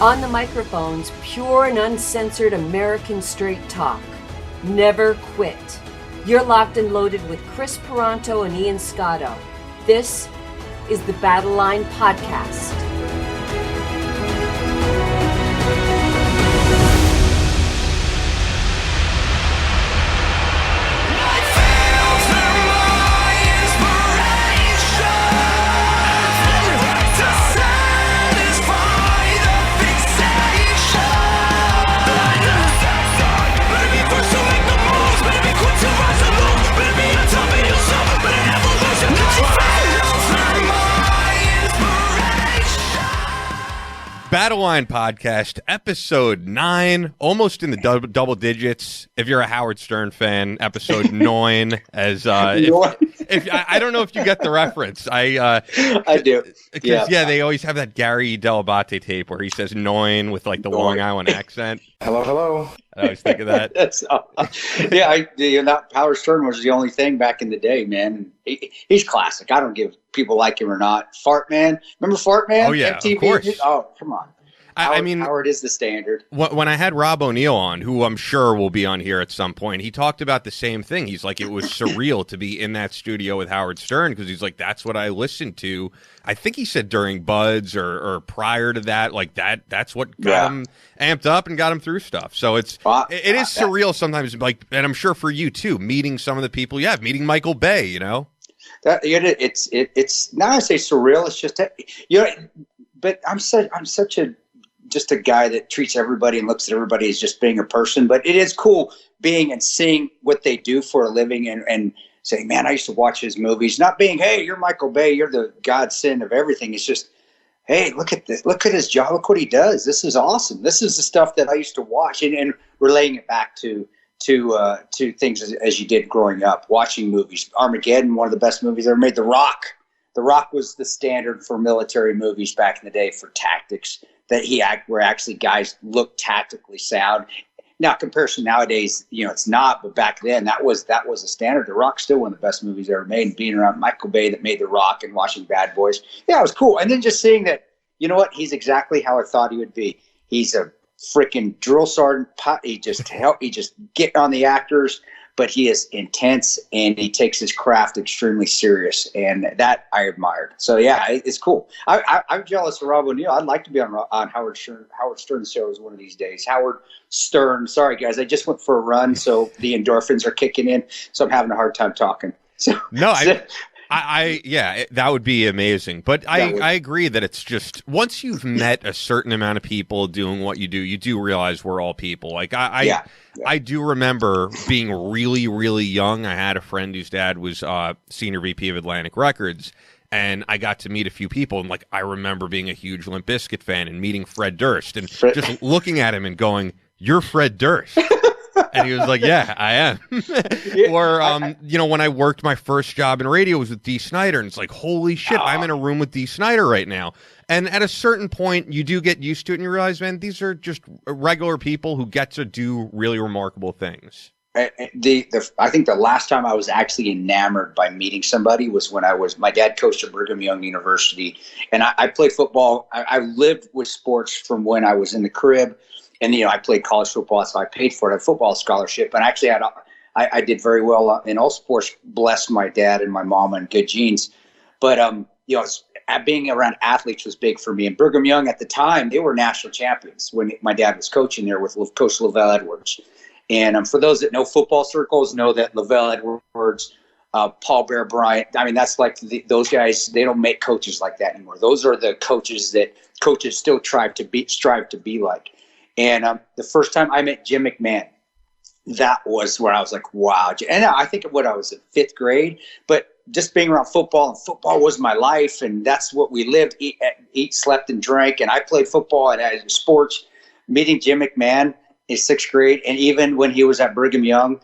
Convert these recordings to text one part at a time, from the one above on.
On the microphones, pure and uncensored American straight talk. Never quit. You're locked and loaded with Chris Peranto and Ian Scotto. This is the Battleline Podcast. Battleline Podcast, episode 9, almost in the double digits. If you're a Howard Stern fan, episode 9. As if I don't know if you get the reference. I do. Because they always have that Gary Delabate tape where he says 9 with like the Long Island accent. Hello. I always think of that. Howard Stern was the only thing back in the day, man. He's classic. I don't give people like him or not. Fart Man, remember Fart Man? Oh yeah, MTV? Of course. Oh, come on. I mean, Howard is the standard. When I had Rob O'Neill on, who I'm sure will be on here at some point, he talked about the same thing. He's like, it was surreal to be in that studio with Howard Stern because he's like, that's what I listened to. I think he said during Buds or prior to that, like that's what got him amped up and got him through stuff. So it is surreal sometimes, like, and I'm sure for you too, meeting some of the people. Yeah, meeting Michael Bay, you know. It's not I say surreal. It's just but I'm such a guy that treats everybody and looks at everybody as just being a person. But it is cool being and seeing what they do for a living and saying, man, I used to watch his movies. Not being, hey, you're Michael Bay, you're the godsend of everything. It's just, hey, look at this. Look at his job. Look what he does. This is awesome. This is the stuff that I used to watch. And relaying it back to things as you did growing up, watching movies. Armageddon, one of the best movies ever made. The Rock. The Rock was the standard for military movies back in the day for tactics. Where actually guys look tactically sound. Now, comparison nowadays, it's not, but back then that was a standard. The Rock's still one of the best movies ever made. And being around Michael Bay that made The Rock and watching Bad Boys, it was cool. And then just seeing that, you know what, he's exactly how I thought he would be. He's a freaking drill sergeant. He just get on the actors. But he is intense and he takes his craft extremely serious, and that I admired. So yeah, it's cool. I'm jealous of Rob O'Neill. I'd like to be on Howard Stern's shows one of these days. Howard Stern. Sorry guys, I just went for a run, so the endorphins are kicking in. So I'm having a hard time talking. So no, that would be amazing. But I agree that it's just once you've met a certain amount of people doing what you do realize we're all people. Like I do remember being really, really young. I had a friend whose dad was senior VP of Atlantic Records, and I got to meet a few people. And like I remember being a huge Limp Bizkit fan and meeting Fred Durst and just looking at him and going, "You're Fred Durst." And he was like, yeah, I am. Or, when I worked my first job in radio was with Dee Snider. And it's like, holy shit, I'm in a room with Dee Snider right now. And at a certain point, you do get used to it and you realize, man, these are just regular people who get to do really remarkable things. I think the last time I was actually enamored by meeting somebody was when my dad coached at Brigham Young University. And I played football. I lived with sports from when I was in the crib. And, I played college football, so I paid for it, a football scholarship. And actually, I did very well in all sports, blessed my dad and my mom and good genes. But, being around athletes was big for me. And Brigham Young at the time, they were national champions when my dad was coaching there with Coach Lavelle Edwards. And for those that know football circles, know that Lavelle Edwards, Paul Bear Bryant, I mean, that's like those guys, they don't make coaches like that anymore. Those are the coaches that coaches still strive to be like. And the first time I met Jim McMahon, that was where I was like, wow. And I think I was in 5th grade, but just being around football, and football was my life, and that's what we lived, eat, slept, and drank. And I played football and sports. Meeting Jim McMahon in 6th grade, and even when he was at Brigham Young,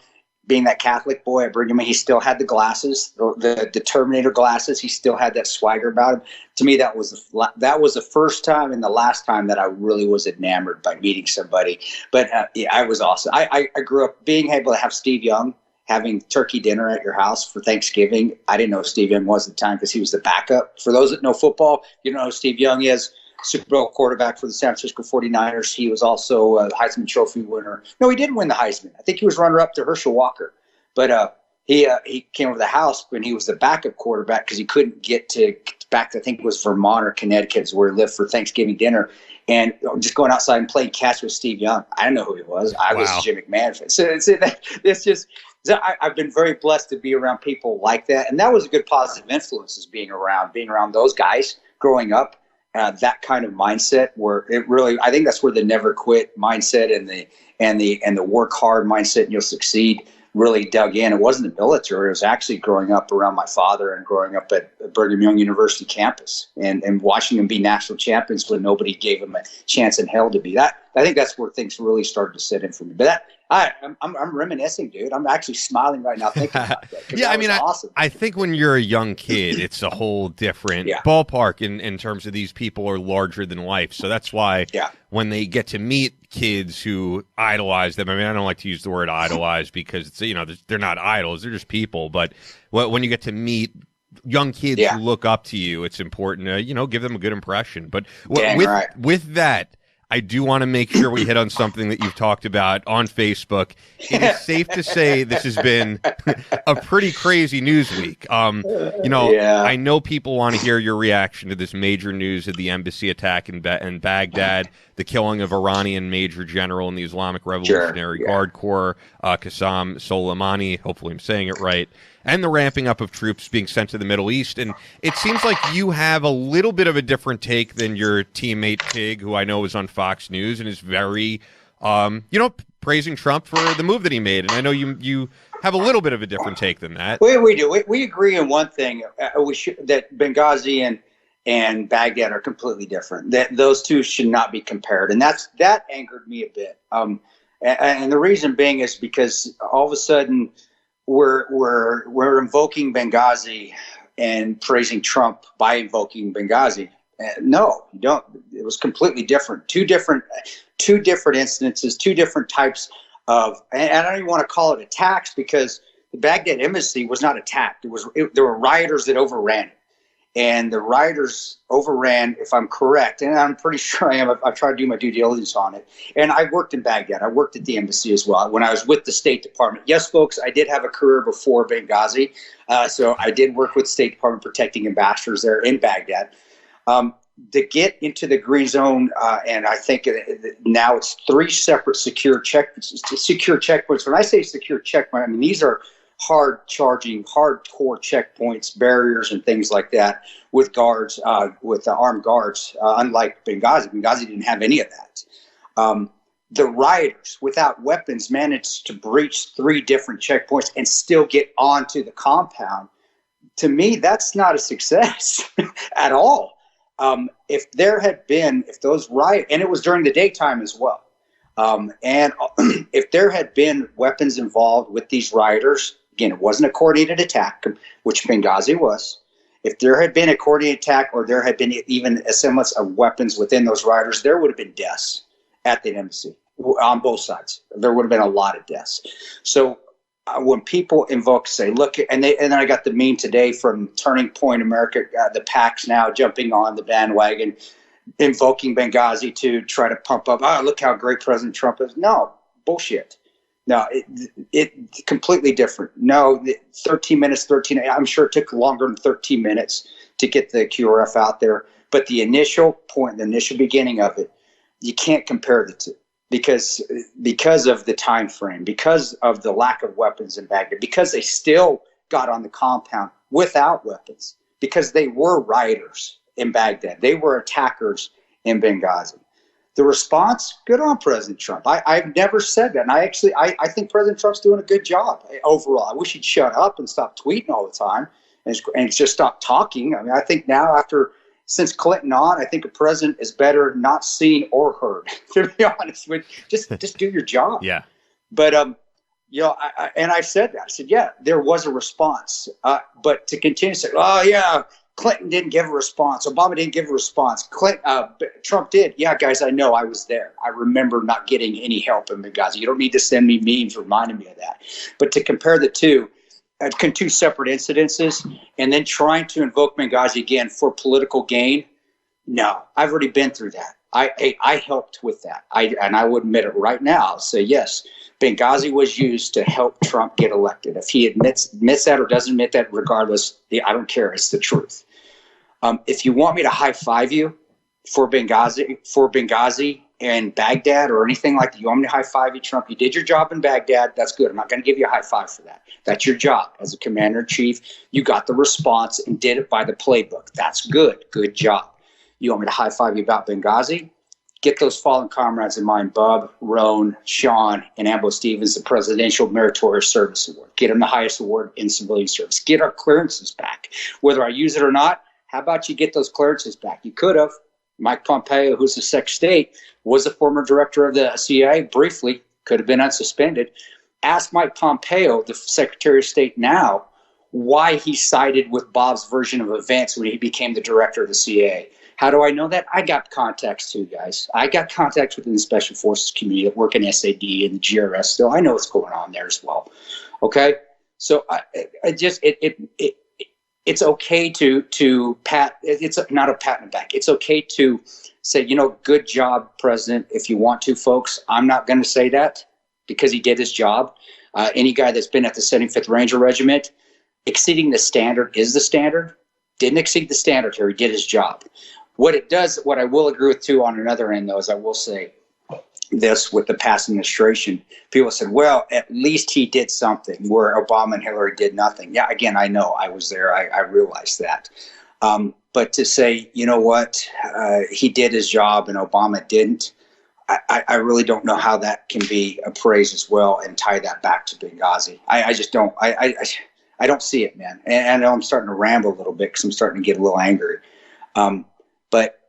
being that Catholic boy at Brigham Young, he still had the glasses, the Terminator glasses. He still had that swagger about him. To me, that was the first time and the last time that I really was enamored by meeting somebody. But I was awesome. I grew up being able to have Steve Young, having turkey dinner at your house for Thanksgiving. I didn't know who Steve Young was at the time because he was the backup. For those that know football, you know who Steve Young is. Super Bowl quarterback for the San Francisco 49ers. He was also a Heisman Trophy winner. No, he didn't win the Heisman. I think he was runner-up to Herschel Walker. But he came over the house when he was the backup quarterback because he couldn't get back to, I think it was Vermont or Connecticut is where he lived for Thanksgiving dinner. And just going outside and playing catch with Steve Young. I didn't know who he was. I was a Jim McMahon fan. So it's just I've been very blessed to be around people like that. And that was a good positive influence, is being around those guys growing up. That kind of mindset where it really, I think that's where the never quit mindset and the work hard mindset and you'll succeed really dug in. It wasn't the military. It was actually growing up around my father and growing up at Brigham Young University campus and watching them be national champions when nobody gave them a chance in hell to be that. I think that's where things really started to set in for me. But I'm reminiscing, dude. I'm actually smiling right now thinking about that. Yeah, I mean, awesome. I think when you're a young kid, it's a whole different ballpark in terms of these people are larger than life. So that's why when they get to meet kids who idolize them, I mean, I don't like to use the word idolize because it's, they're not idols, they're just people. But when you get to meet young kids who look up to you, it's important to, give them a good impression. But with that, I do want to make sure we hit on something that you've talked about on Facebook. It is safe to say this has been a pretty crazy news week. I know people want to hear your reaction to this major news of the embassy attack in Baghdad, the killing of Iranian Major General in the Islamic Revolutionary Guard Corps, Qasem Soleimani, hopefully I'm saying it right, and the ramping up of troops being sent to the Middle East. And it seems like you have a little bit of a different take than your teammate Tig, who I know is on Fox News and is very, praising Trump for the move that he made. And I know you have a little bit of a different take than that. We do. We agree on one thing. That Benghazi and Baghdad are completely different. That those two should not be compared. And that angered me a bit. And the reason being is because all of a sudden, we're invoking Benghazi and praising Trump by invoking Benghazi. No, you don't. It was completely different. Two different instances, two different types of, and I don't even want to call it attacks because the Baghdad embassy was not attacked. There were rioters that overran it. And the rioters overran, if I'm correct, and I'm pretty sure I am. I've tried to do my due diligence on it. And I worked in Baghdad. I worked at the embassy as well when I was with the State Department. Yes, folks, I did have a career before Benghazi. So I did work with the State Department protecting ambassadors there in Baghdad. To get into the green zone, and I think now it's 3 separate secure checkpoints. When I say secure checkpoint, I mean these are hardcore checkpoints, barriers, and things like that with guards, with armed guards. Unlike Benghazi, Benghazi didn't have any of that. The rioters, without weapons, managed to breach 3 different checkpoints and still get onto the compound. To me, that's not a success at all. If those riots, and it was during the daytime as well, and if there had been weapons involved with these rioters, again, it wasn't a coordinated attack, which Benghazi was. If there had been a coordinated attack or there had been even a semblance of weapons within those rioters, there would have been deaths at the embassy on both sides. There would have been a lot of deaths. So when people invoke, say, look, and then I got the meme today from Turning Point America, the PACs now jumping on the bandwagon, invoking Benghazi to try to pump up, look how great President Trump is. No, bullshit. No, it completely different. No, 13 minutes, I'm sure it took longer than 13 minutes to get the QRF out there. But the initial point, the initial beginning of it, you can't compare the two because of the time frame, because of the lack of weapons in Baghdad, because they still got on the compound without weapons, because they were rioters in Baghdad. They were attackers in Benghazi. The response, good on President Trump. I've never said that. And I think President Trump's doing a good job overall. I wish he'd shut up and stop tweeting all the time and just stop talking. I mean, I think now since Clinton on, I think a president is better not seen or heard, to be honest with you. Just do your job. Yeah. But, and I said that. I said, yeah, there was a response. But to continue to say, oh, yeah, Clinton didn't give a response. Obama didn't give a response. Trump did. Yeah, guys, I know. I was there. I remember not getting any help in Benghazi. You don't need to send me memes reminding me of that. But to compare the two separate incidences and then trying to invoke Benghazi again for political gain, No, I've already been through that. I helped with that. I would admit it right now. I'll say yes. Benghazi was used to help Trump get elected. If he admits that or doesn't admit that, regardless, I don't care. It's the truth. If you want me to high five you for Benghazi and Baghdad or anything like that, you want me to high five you, Trump? You did your job in Baghdad. That's good. I'm not going to give you a high five for that. That's your job as a commander in chief. You got the response and did it by the playbook. That's good. Good job. You want me to high five you about Benghazi? Get those fallen comrades in mind, Bub, Roan, Sean, and Ambo Stevens, the Presidential Meritorious Service Award. Get them the highest award in civilian service. Get our clearances back. Whether I use it or not, how about you get those clearances back? You could have. Mike Pompeo, who's the Secretary of State, was a former director of the CIA briefly, could have been unsuspended. Ask Mike Pompeo, the Secretary of State now, why he sided with Bob's version of events when he became the director of the CIA. How do I know that? I got contacts too, guys. I got contacts within the Special Forces community that work in SAD and the GRS still. I know what's going on there as well. Okay? So it's okay to pat. It's not a pat on the back. It's okay to say, good job, President, if you want to, folks. I'm not going to say that because he did his job. Any guy that's been at the 75th Ranger Regiment, exceeding the standard is the standard. Didn't exceed the standard here. He did his job. What I will agree with too on another end, though, is I will say this with the past administration. People said, well, at least he did something, where Obama and Hillary did nothing. Yeah, again, I know. I was there. I realized that. But to say, you know what, he did his job and Obama didn't, I really don't know how that can be appraised as well and tie that back to Benghazi. I just don't. I don't see it, man. And I know I'm starting to ramble a little bit because I'm starting to get a little angry. But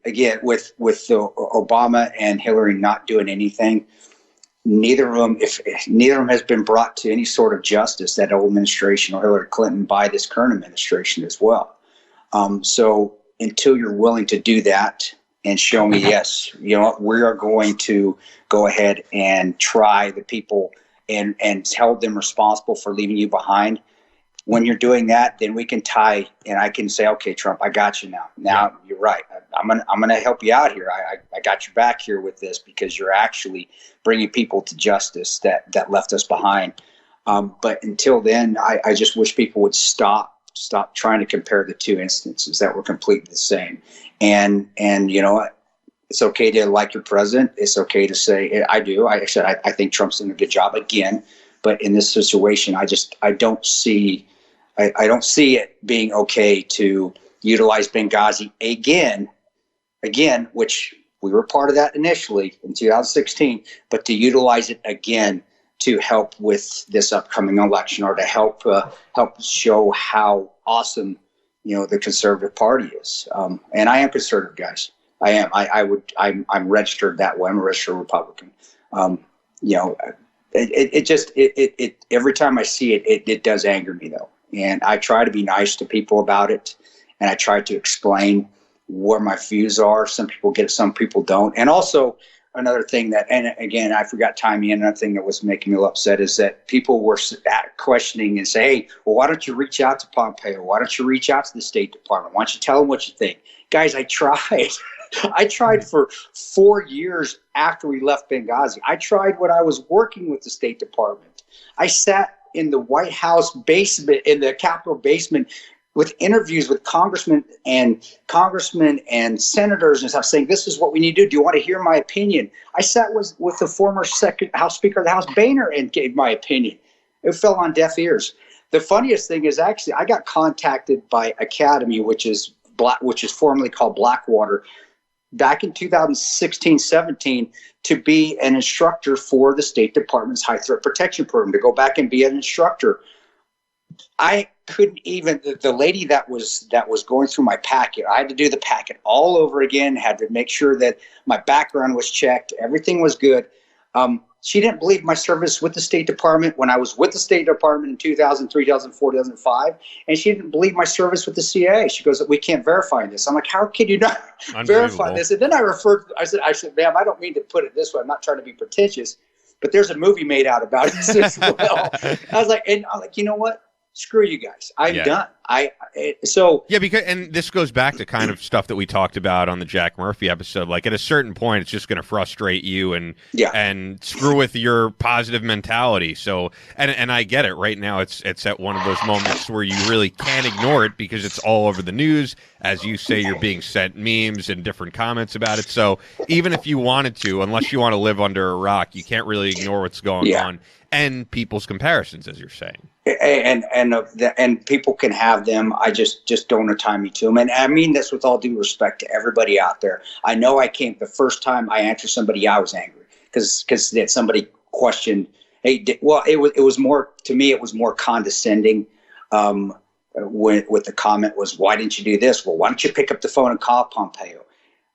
again, with the Obama and Hillary not doing anything, neither of them has been brought to any sort of justice, that old administration or Hillary Clinton, by this current administration as well. So until you're willing to do that and show me, yes, we are going to go ahead and try the people and held them responsible for leaving you behind. When you're doing that, then we can tie, and I can say, okay, Trump, I got you now. Now you're right. I'm gonna help you out here. I got your back here with this because you're actually bringing people to justice that left us behind. But until then, I just wish people would stop trying to compare the two instances that were completely the same. And you know what? It's okay to like your president. It's okay to say, I do. I think Trump's doing a good job again. But in this situation, I don't see it being okay to utilize Benghazi again, which we were part of that initially in 2016, but to utilize it again to help with this upcoming election or to help show how awesome, the conservative party is. And I am conservative, guys. I am. I'm registered that way. I'm a registered Republican. It every time I see it does anger me though. And I try to be nice to people about it. And I try to explain where my views are. Some people get it, some people don't. And also another thing and again, I forgot timing. Another thing that was making me a little upset is that people were questioning and say, hey, well, why don't you reach out to Pompeo? Why don't you reach out to the State Department? Why don't you tell them what you think? Guys, I tried. I tried for 4 years after we left Benghazi. I tried when I was working with the State Department. I sat in the White House basement, in the Capitol basement, with interviews with congressmen and senators and stuff, saying, this is what we need to do. Do you want to hear my opinion? I sat with the former House Speaker of the House, Boehner, and gave my opinion. It fell on deaf ears. The funniest thing is actually I got contacted by Academy, which is formerly called Blackwater, back in 2016-17 to be an instructor for the State Department's High Threat Protection Program, to go back and be an instructor. I couldn't even, the lady that was going through my packet, I had to do the packet all over again, had to make sure that my background was checked, everything was good. She didn't believe my service with the State Department when I was with the State Department in 2003, 2004, 2005. And she didn't believe my service with the CIA. She goes, we can't verify this. I'm like, how can you not verify this? And then I said, ma'am, I don't mean to put it this way. I'm not trying to be pretentious, but there's a movie made out about it as well. I was like, you know what? Screw you guys. I'm done. Because and this goes back to kind of stuff that we talked about on the Jack Murphy episode. Like at a certain point, it's just going to frustrate you and screw with your positive mentality. So and I get it. Right now, it's at one of those moments where you really can't ignore it because it's all over the news. As you say, you're being sent memes and different comments about it. So even if you wanted to, unless you want to live under a rock, you can't really ignore what's going on and people's comparisons, as you're saying. And people can have them. I just don't tie me to them. And I mean this with all due respect to everybody out there. I know I can't. The first time I answered somebody, I was angry because somebody questioned. Hey, it was more to me. It was more condescending. With the comment was, why didn't you do this? Well, why don't you pick up the phone and call Pompeo?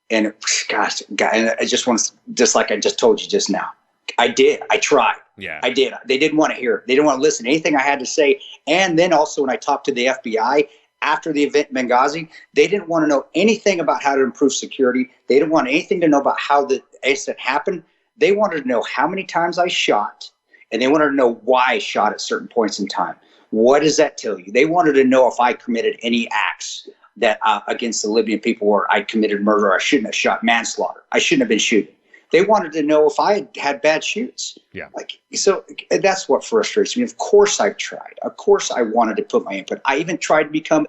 And gosh, and I just want to, just like I just told you just now, I did. I tried. Yeah, I did. They didn't want to hear it. They didn't want to listen to anything I had to say. And then also when I talked to the FBI after the event in Benghazi, they didn't want to know anything about how to improve security. They didn't want anything to know about how the incident happened. They wanted to know how many times I shot, and they wanted to know why I shot at certain points in time. What does that tell you? They wanted to know if I committed any acts that against the Libyan people where I committed murder. I shouldn't have shot, manslaughter. I shouldn't have been shooting. They wanted to know if I had bad shoots. Yeah. So that's what frustrates me. Of course I tried. Of course I wanted to put my input. I even tried to become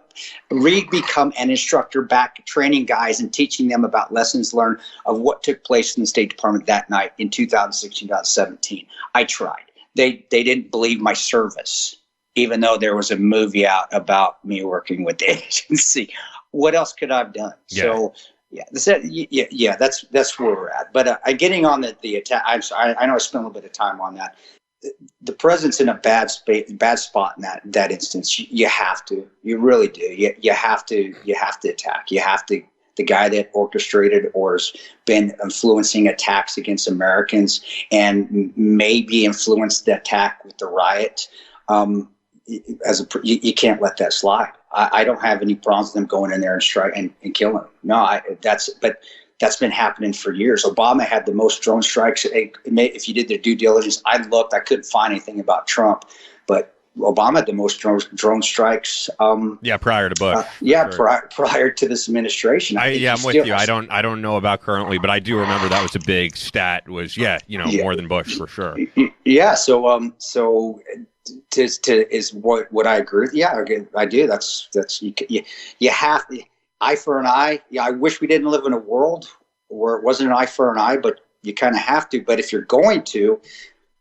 an instructor back, training guys and teaching them about lessons learned of what took place in the State Department that night in 2016, 2017. I tried. They didn't believe my service, even though there was a movie out about me working with the agency. What else could I have done? Yeah. So, that's where we're at. But getting on the attack, I know I spent a little bit of time on that. The president's in a bad spot in that instance. You have to, you really do. You have to attack. You have to. The guy that orchestrated or has been influencing attacks against Americans and maybe influenced the attack with the riot. You can't let that slide. I don't have any problems with them going in there and strike and killing them. No, but that's been happening for years. Obama had the most drone strikes. If you did their due diligence, I looked, I couldn't find anything about Trump, but Obama had the most drone strikes. Prior to Bush. Prior to this administration. I'm with you. I don't know about currently, but I do remember that was a big stat. Was more than Bush for sure. Yeah. So is what I agree with. Yeah, I do. That's you have eye for an eye. Yeah, I wish we didn't live in a world where it wasn't an eye for an eye, but you kind of have to. But if you're going to,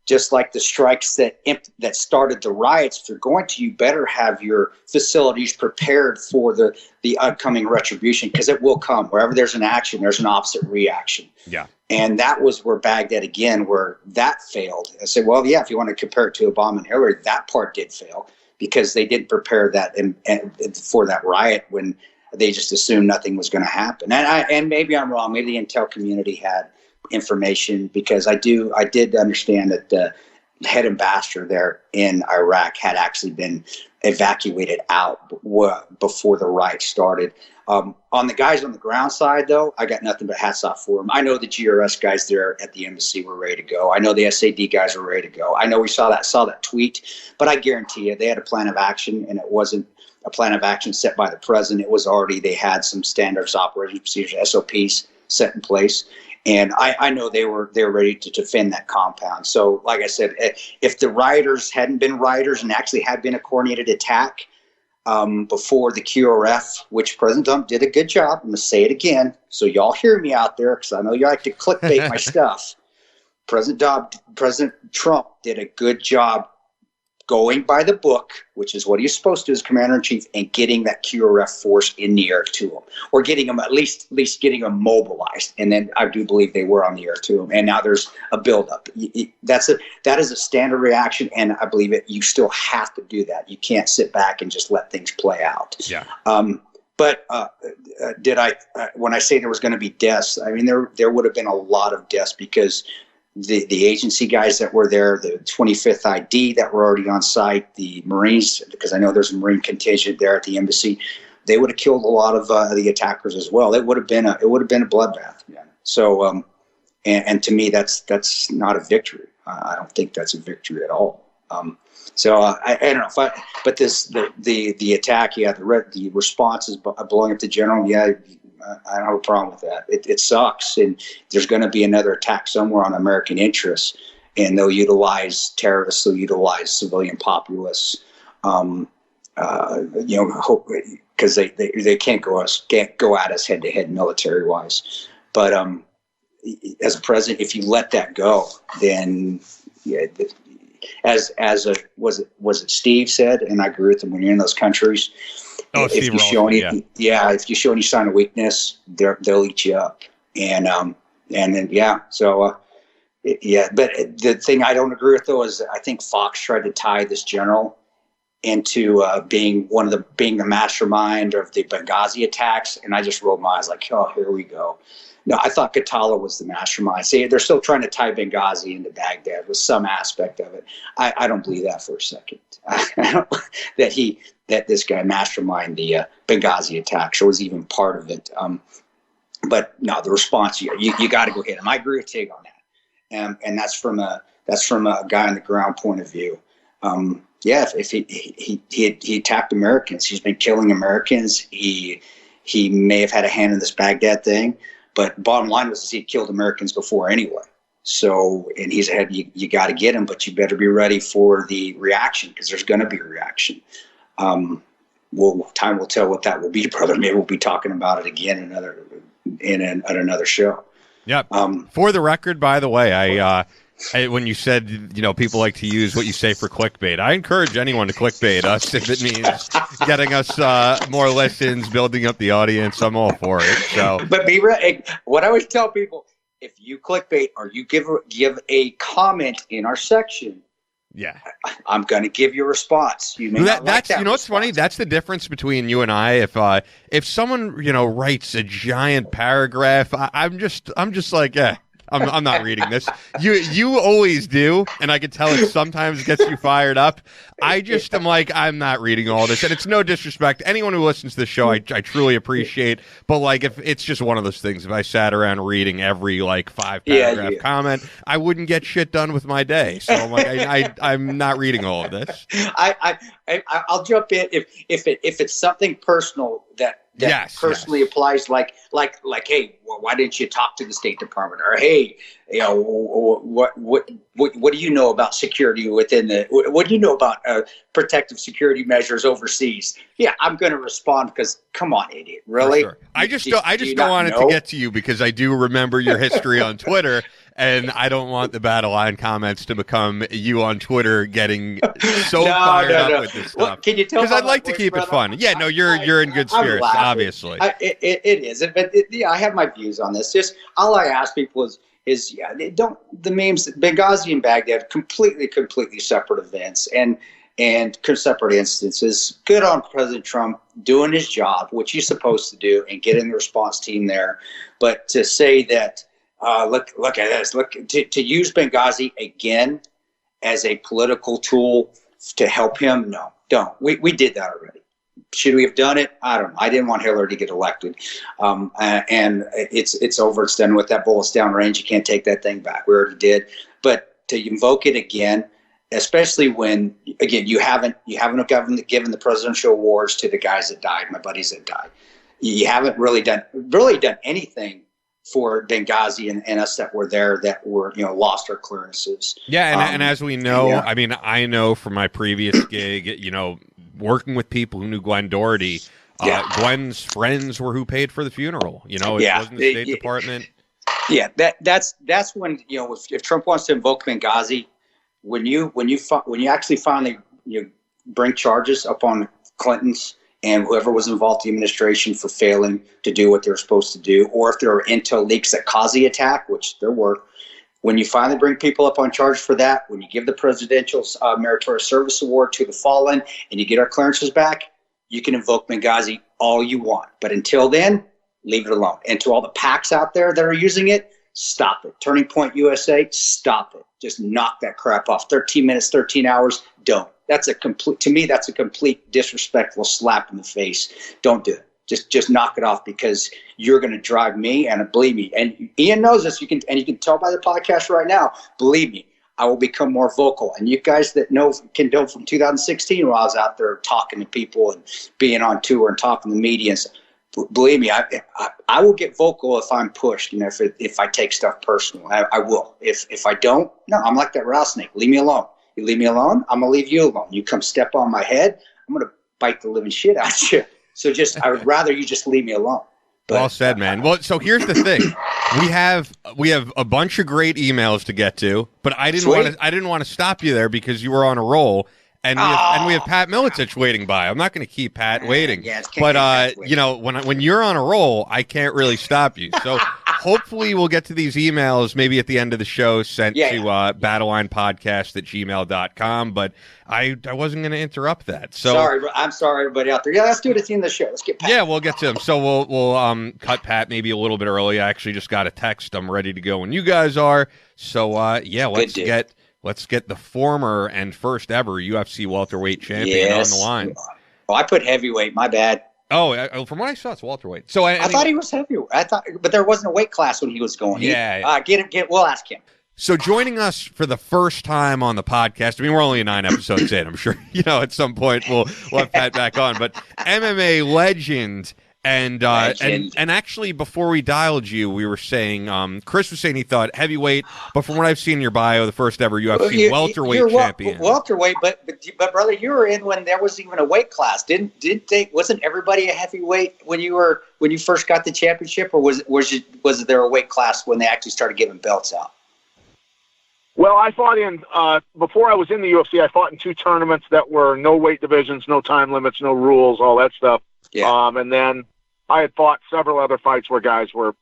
just like the strikes that started the riots, if you're going to, you better have your facilities prepared for the upcoming retribution, because it will come. Wherever there's an action, there's an opposite reaction. Yeah. And that was where Baghdad, again, where that failed. I said, well, yeah, if you want to compare it to Obama and Hillary, that part did fail because they didn't prepare that and for that riot when they just assumed nothing was going to happen. And maybe I'm wrong. Maybe the intel community had information, because I did understand that the head ambassador there in Iraq had actually been evacuated out before the riot started. On the guys on the ground side, though, I got nothing but hats off for them. I know the GRS guys there at the embassy were ready to go. I know the SAD guys were ready to go. I know we saw that tweet, but I guarantee you they had a plan of action, and it wasn't a plan of action set by the president. It was already, they had some standards, operating procedures, SOPs set in place. And I know they were ready to defend that compound. So, like I said, if the rioters hadn't been rioters and actually had been a coordinated attack before the QRF, which President Trump did a good job. I'm going to say it again, so y'all hear me out there, because I know you like to clickbait my stuff. President Trump did a good job going by the book, which is what he's supposed to as commander-in-chief, and getting that QRF force in the air to him, or getting them at least getting them mobilized. And then I do believe they were on the air to him. And now there's a buildup. That is a standard reaction, and I believe it. You still have to do that. You can't sit back and just let things play out. Yeah. But when I say there was going to be deaths, I mean there would have been a lot of deaths, because the agency guys that were there, the 25th ID that were already on site, the Marines, because I know there's a Marine contingent there at the embassy, they would have killed a lot of the attackers as well. It would have been a bloodbath. Yeah. So, and to me, that's not a victory. I don't think that's a victory at all. I don't know but the attack, the response is blowing up the general. Yeah, I don't have a problem with that. It sucks, and there's going to be another attack somewhere on American interests, and they'll utilize terrorists, they'll utilize civilian populace, because they can't go at us head to head military wise. But as a president, if you let that go, then was it Steve said, and I agree with him, when you're in those countries, if you show any sign of weakness, they'll eat you up, and then but the thing I don't agree with though is I think Fox tried to tie this general into being the mastermind of the Benghazi attacks, and I just rolled my eyes like, oh, here we go. No, I thought Qatala was the mastermind. See, they're still trying to tie Benghazi into Baghdad with some aspect of it. I don't believe that for a second. That this guy masterminded the Benghazi attacks or was even part of it. But no, the response, you got to go hit him. I agree with Tig on that, and that's from a guy on the ground point of view. If he attacked Americans, he's been killing Americans. He may have had a hand in this Baghdad thing. But bottom line was he killed Americans before anyway. So, and he's ahead, you got to get him, but you better be ready for the reaction, because there's going to be a reaction. Time will tell what that will be, brother. Maybe we'll be talking about it again at another show. Yep. For the record, by the way, when you said, people like to use what you say for clickbait, I encourage anyone to clickbait us if it means getting us more listens, building up the audience. I'm all for it. So, but be ready. What I always tell people, if you clickbait or you give a comment in our section, I'm going to give you a response. You may not like that. What's funny? That's the difference between you and I. If someone writes a giant paragraph, I'm just like, yeah. I'm not reading this. You always do, and I can tell it sometimes gets you fired up. I just am like, I'm not reading all this, and it's no disrespect. Anyone who listens to the show, I truly appreciate. But like, if it's just one of those things, if I sat around reading every 5-paragraph comment, I wouldn't get shit done with my day. So I'm like, I'm not reading all of this. I'll jump in if it's something personal that personally applies, like, hey, why didn't you talk to the State Department? Or hey, what do you know about security what do you know about protective security measures overseas? Yeah, I'm going to respond because, come on, idiot, really? Sure. I just don't want it to get to you, because I do remember your history on Twitter. And I don't want the Battleline comments to become you on Twitter getting so fired up with this stuff. Well, can you tell? Because I'd like to keep it fun. Yeah, no, you're in good spirits, obviously. It is. I have my views on this. Just all I ask people is don't the memes. Benghazi and Baghdad, completely separate events and separate instances. Good on President Trump doing his job, which he's supposed to do, and getting the response team there. But to say that. Look at this. To use Benghazi again as a political tool to help him. No, don't. We did that already. Should we have done it? I don't know. I didn't want Hillary to get elected. And it's over. It's done with. That bullet's downrange. You can't take that thing back. We already did. But to invoke it again, especially when, again, you haven't given the presidential awards to the guys that died, my buddies that died. You haven't really done anything for Benghazi and us that were there, that were, lost our clearances. Yeah. And as we know, I mean, I know from my previous gig, working with people who knew Gwen Doherty, Gwen's friends were who paid for the funeral. It wasn't the State Department. Yeah. That's when, if Trump wants to invoke Benghazi, when you actually finally, bring charges upon Clinton's and whoever was involved in the administration for failing to do what they were supposed to do, or if there were intel leaks that caused the attack, which there were, when you finally bring people up on charge for that, when you give the Presidential Meritorious Service Award to the fallen, and you get our clearances back, you can invoke Benghazi all you want. But until then, leave it alone. And to all the PACs out there that are using it, stop it. Turning Point USA, stop it. Just knock that crap off. 13 minutes, 13 hours, don't. That's a complete disrespectful slap in the face. Don't do it. Just knock it off, because you're going to drive me, and believe me, and Ian knows this. You can tell by the podcast right now. Believe me, I will become more vocal. And you guys that can know from 2016 when I was out there talking to people and being on tour and talking to media and stuff, believe me, I will get vocal if I'm pushed, if I take stuff personal. I will. If I don't, no, I'm like that rattlesnake. Leave me alone. You leave me alone, I'm going to leave you alone. You come step on my head, I'm going to bite the living shit out you. So I would rather you just leave me alone. But, well said, man. Well, so here's the thing: we have a bunch of great emails to get to, but I didn't want to stop you there because you were on a roll, and we have Pat Miletich waiting by. I'm not going to keep Pat waiting, but when you're on a roll, I can't really stop you. So hopefully we'll get to these emails maybe at the end of the show sent to Battleline Podcast at gmail.com, but I wasn't going to interrupt that. So I'm sorry, everybody out there. Yeah, let's do it at the end of the show. Let's get Pat. Yeah, we'll get to him. So we'll cut Pat maybe a little bit early. I actually just got a text. I'm ready to go when you guys are. So let's get the former and first ever UFC Welterweight Champion on the line. Oh, I put heavyweight. My bad. Oh, from what I saw, it's welterweight. So I thought he was heavyweight. But there wasn't a weight class when he was going. We'll ask him. So joining us for the first time on the podcast, I mean, we're only 9 episodes in. I'm sure, at some point we'll have Pat back on. But MMA legend. And actually, before we dialed you, we were saying, Chris was saying he thought heavyweight, but from what I've seen in your bio, the first ever UFC welterweight champion. Welterweight, but brother, you were in when there wasn't even a weight class. Wasn't everybody a heavyweight when you first got the championship, or was there a weight class when they actually started giving belts out? Well, I fought before I was in the UFC, I fought in 2 tournaments that were no weight divisions, no time limits, no rules, all that stuff. Yeah. And then I had fought several other fights where guys were,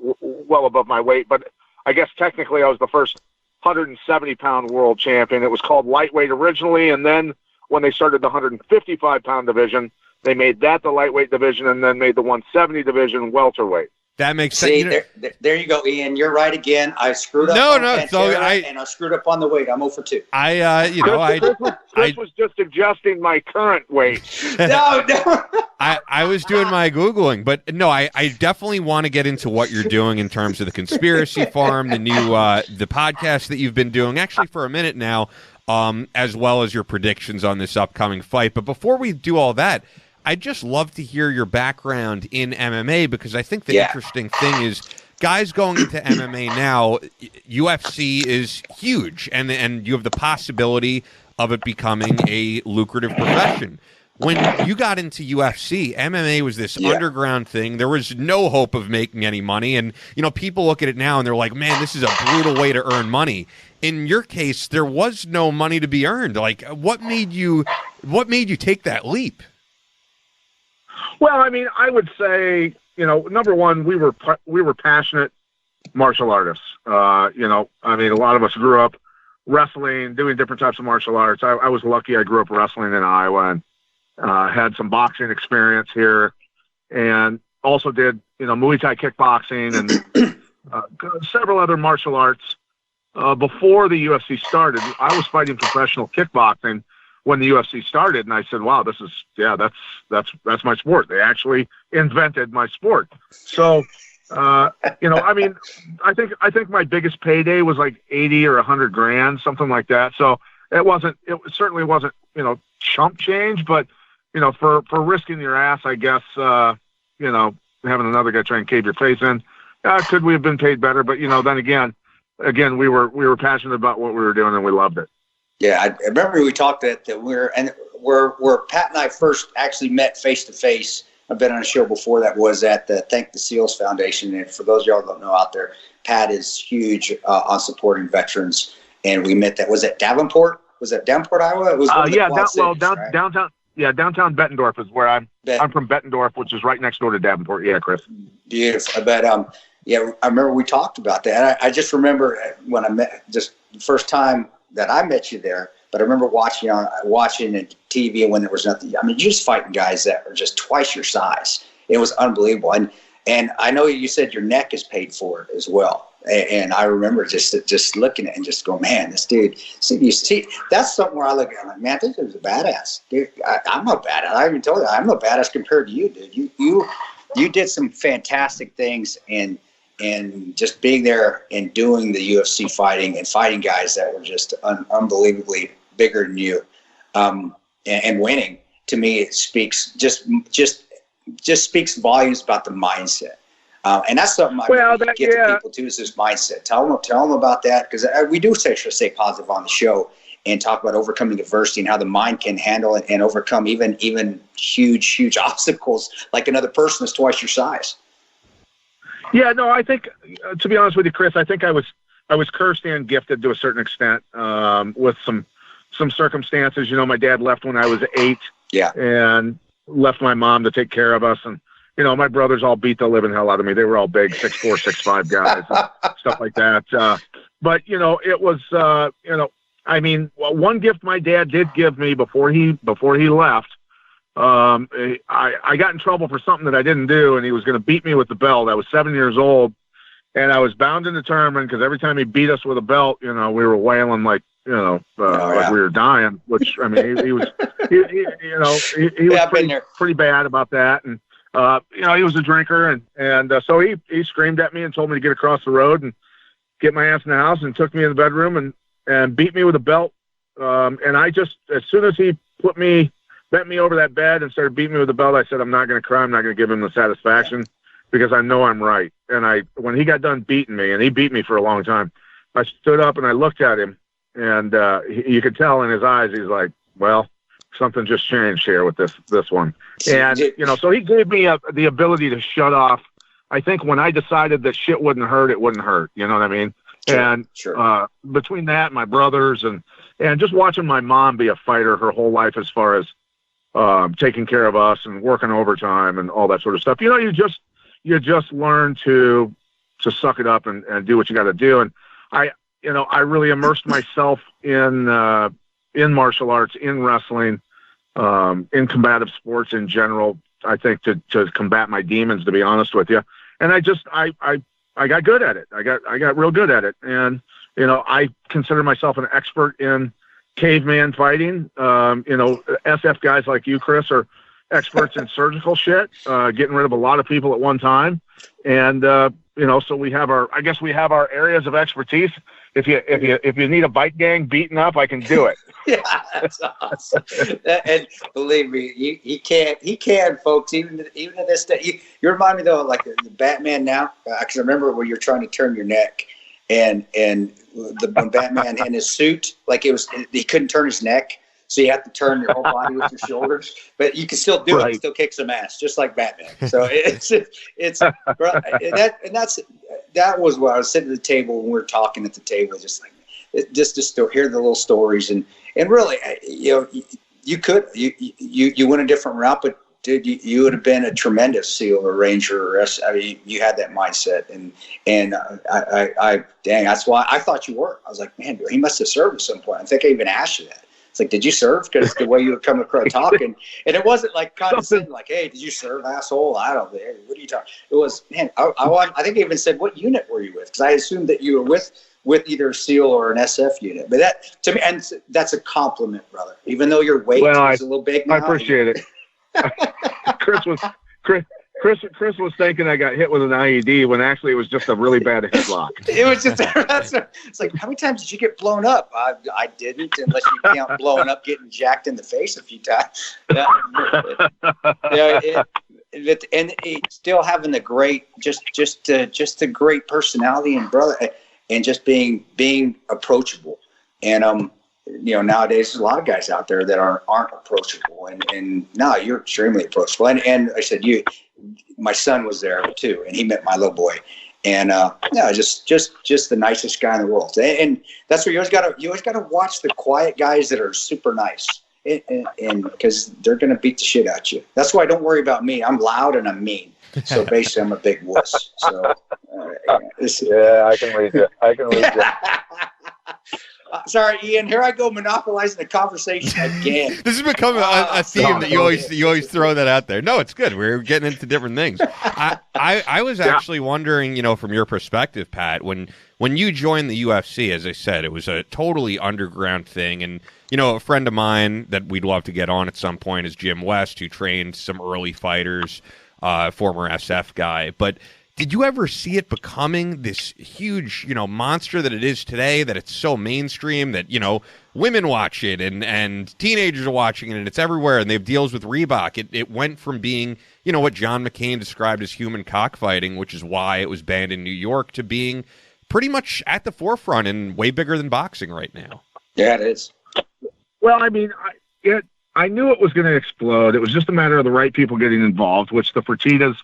well above my weight. But I guess technically I was the first 170-pound world champion. It was called lightweight originally, and then when they started the 155-pound division, they made that the lightweight division and then made the 170 division welterweight. That makes sense. See, there you go, Ian. You're right again. I screwed up and I screwed up on the weight. I'm 0 for 2. Chris was just adjusting my current weight. No. I was doing my Googling, but no, I definitely want to get into what you're doing in terms of the Conspiracy Farm, the new the podcast that you've been doing actually for a minute now, as well as your predictions on this upcoming fight. But before we do all that, I'd just love to hear your background in MMA, because I think the interesting thing is guys going into MMA now, UFC is huge, and you have the possibility of it becoming a lucrative profession. When you got into UFC, MMA was this underground thing. There was no hope of making any money, and people look at it now and they're like, man, this is a brutal way to earn money. In your case, there was no money to be earned. Like, what made you take that leap? Well, I mean, I would say, number one, we were passionate martial artists. I mean, a lot of us grew up wrestling, doing different types of martial arts. I was lucky. I grew up wrestling in Iowa and had some boxing experience here, and also did, Muay Thai kickboxing and several other martial arts. Before the UFC started, I was fighting professional kickboxing when the UFC started, and I said, wow, that's my sport. They actually invented my sport. So, I mean, I think my biggest payday was like 80 or 100 grand, something like that. So it certainly wasn't, chump change, but, for risking your ass, I guess, having another guy try and cave your face in, could we have been paid better? But, then again, we were passionate about what we were doing and we loved it. Yeah, I remember we talked that where Pat and I first actually met face to face. I've been on a show before that was at the Thank the SEALs Foundation. And for those of y'all who don't know out there, Pat is huge on supporting veterans. And we met was at Davenport? Was that Davenport, Iowa? It was downtown. Yeah, downtown Bettendorf is where I'm. I'm from Bettendorf, which is right next door to Davenport. Yeah, Chris. Beautiful. But I remember we talked about that. I just remember when I met, just the first time that I met you there, but I remember watching on TV when there was nothing. I mean, you're just fighting guys that are just twice your size. It was unbelievable. And I know you said your neck is paid for it as well. And I remember just looking at it and just going, man, this dude. See, that's something where I look at. I'm like, man, this dude's a badass, dude. I'm a badass. I even told you I'm a badass compared to you, dude. You did some fantastic things, and and just being there and doing the UFC fighting and fighting guys that were just unbelievably bigger than you, and winning, to me, it speaks just speaks volumes about the mindset. And that's something I give to people too, is this mindset. Tell them about that, because we do stay positive on the show and talk about overcoming adversity and how the mind can handle it and overcome even huge obstacles, like another person that's twice your size. Yeah, no, I think, to be honest with you, Chris, I think I was cursed and gifted to a certain extent, with some circumstances. You know, my dad left when I was 8. Yeah. And left my mom to take care of us. And, you know, my brothers all beat the living hell out of me. They were all big, 6'4", 6'5" guys, and stuff like that. But, you know, it was, you know, I mean, one gift my dad did give me before he left, I got in trouble for something that I didn't do, and he was going to beat me with the belt. I was 7 years old, and I was bound and determined, because every time he beat us with a belt, you know, we were wailing like, you know, like we were dying, which, I mean, he was pretty bad about that. And, you know, he was a drinker, and so he screamed at me and told me to get across the road and get my ass in the house, and took me in the bedroom and beat me with a belt. And I just, as soon as he bent me over that bed and started beating me with the belt, I said, I'm not going to cry. I'm not going to give him the satisfaction, because I know I'm right. And when he got done beating me, and he beat me for a long time, I stood up and I looked at him, and you could tell in his eyes, he's like, well, something just changed here with this one. And, you know, so he gave me the ability to shut off. I think when I decided that shit wouldn't hurt, it wouldn't hurt. You know what I mean? Sure. Between that, my brothers, and just watching my mom be a fighter her whole life, as far as taking care of us and working overtime and all that sort of stuff. You know, you just learn to suck it up and do what you got to do. And I really immersed myself in martial arts, in wrestling, in combative sports in general, I think, to combat my demons, to be honest with you. And I got good at it. I got real good at it. And, you know, I consider myself an expert in caveman fighting. You know, SF guys like you, Chris, are experts in surgical shit, getting rid of a lot of people at one time. And, you know, so we have our areas of expertise. If you need a bike gang beaten up, I can do it. Yeah, that's awesome. And believe me, he can, folks. Even to this day, you remind me though, like the Batman now, because I remember when you're trying to turn your neck, and when Batman in his suit, like he couldn't turn his neck, so you have to turn your whole body with your shoulders, but you can still do it. You still kick some ass, just like Batman. So that was what I was sitting at the table when we were talking at the table, just to hear the little stories, and really, you know, you went a different route, but dude, you would have been a tremendous SEAL or Ranger. I mean, you had that mindset, and I that's why I thought you were. I was like, man, he must have served at some point. I think I even asked you that. It's like, did you serve? Because the way you were coming across talking, and it wasn't like condescending, like, hey, did you serve, asshole? I don't know. What are you talking? It was, man, I think I even said, what unit were you with? Because I assumed that you were with either a SEAL or an SF unit. But that, to me, and that's a compliment, brother. Even though your weight is a little big now. I appreciate it. Chris was thinking I got hit with an IED when actually it was just a really bad headlock. It was just, it's like, how many times did you get blown up? I didn't, unless you count blowing up, getting jacked in the face a few times. And still having the great, just the great personality, and brother, and just being approachable. And you know, nowadays there's a lot of guys out there that aren't approachable, and no, you're extremely approachable. And I said, my son was there too, and he met my little boy, and just the nicest guy in the world. And that's where you always gotta watch the quiet guys that are super nice, and because they're gonna beat the shit out you. That's why don't worry about me. I'm loud and I'm mean. So basically, I'm a big wuss. So yeah, I can read you. Sorry, Ian. Here I go monopolizing the conversation again. This has become a theme that you always throw that out there. No, it's good. We're getting into different things. I was actually wondering, you know, from your perspective, Pat, when you joined the UFC, as I said, it was a totally underground thing. And, you know, a friend of mine that we'd love to get on at some point is Jim West, who trained some early fighters, former SF guy. But did you ever see it becoming this huge, monster that it is today, that it's so mainstream that, women watch it and teenagers are watching it and it's everywhere and they have deals with Reebok? It went from being, what John McCain described as human cockfighting, which is why it was banned in New York, to being pretty much at the forefront and way bigger than boxing right now. Yeah, it is. Well, I mean, I knew it was going to explode. It was just a matter of the right people getting involved, which the Fertittas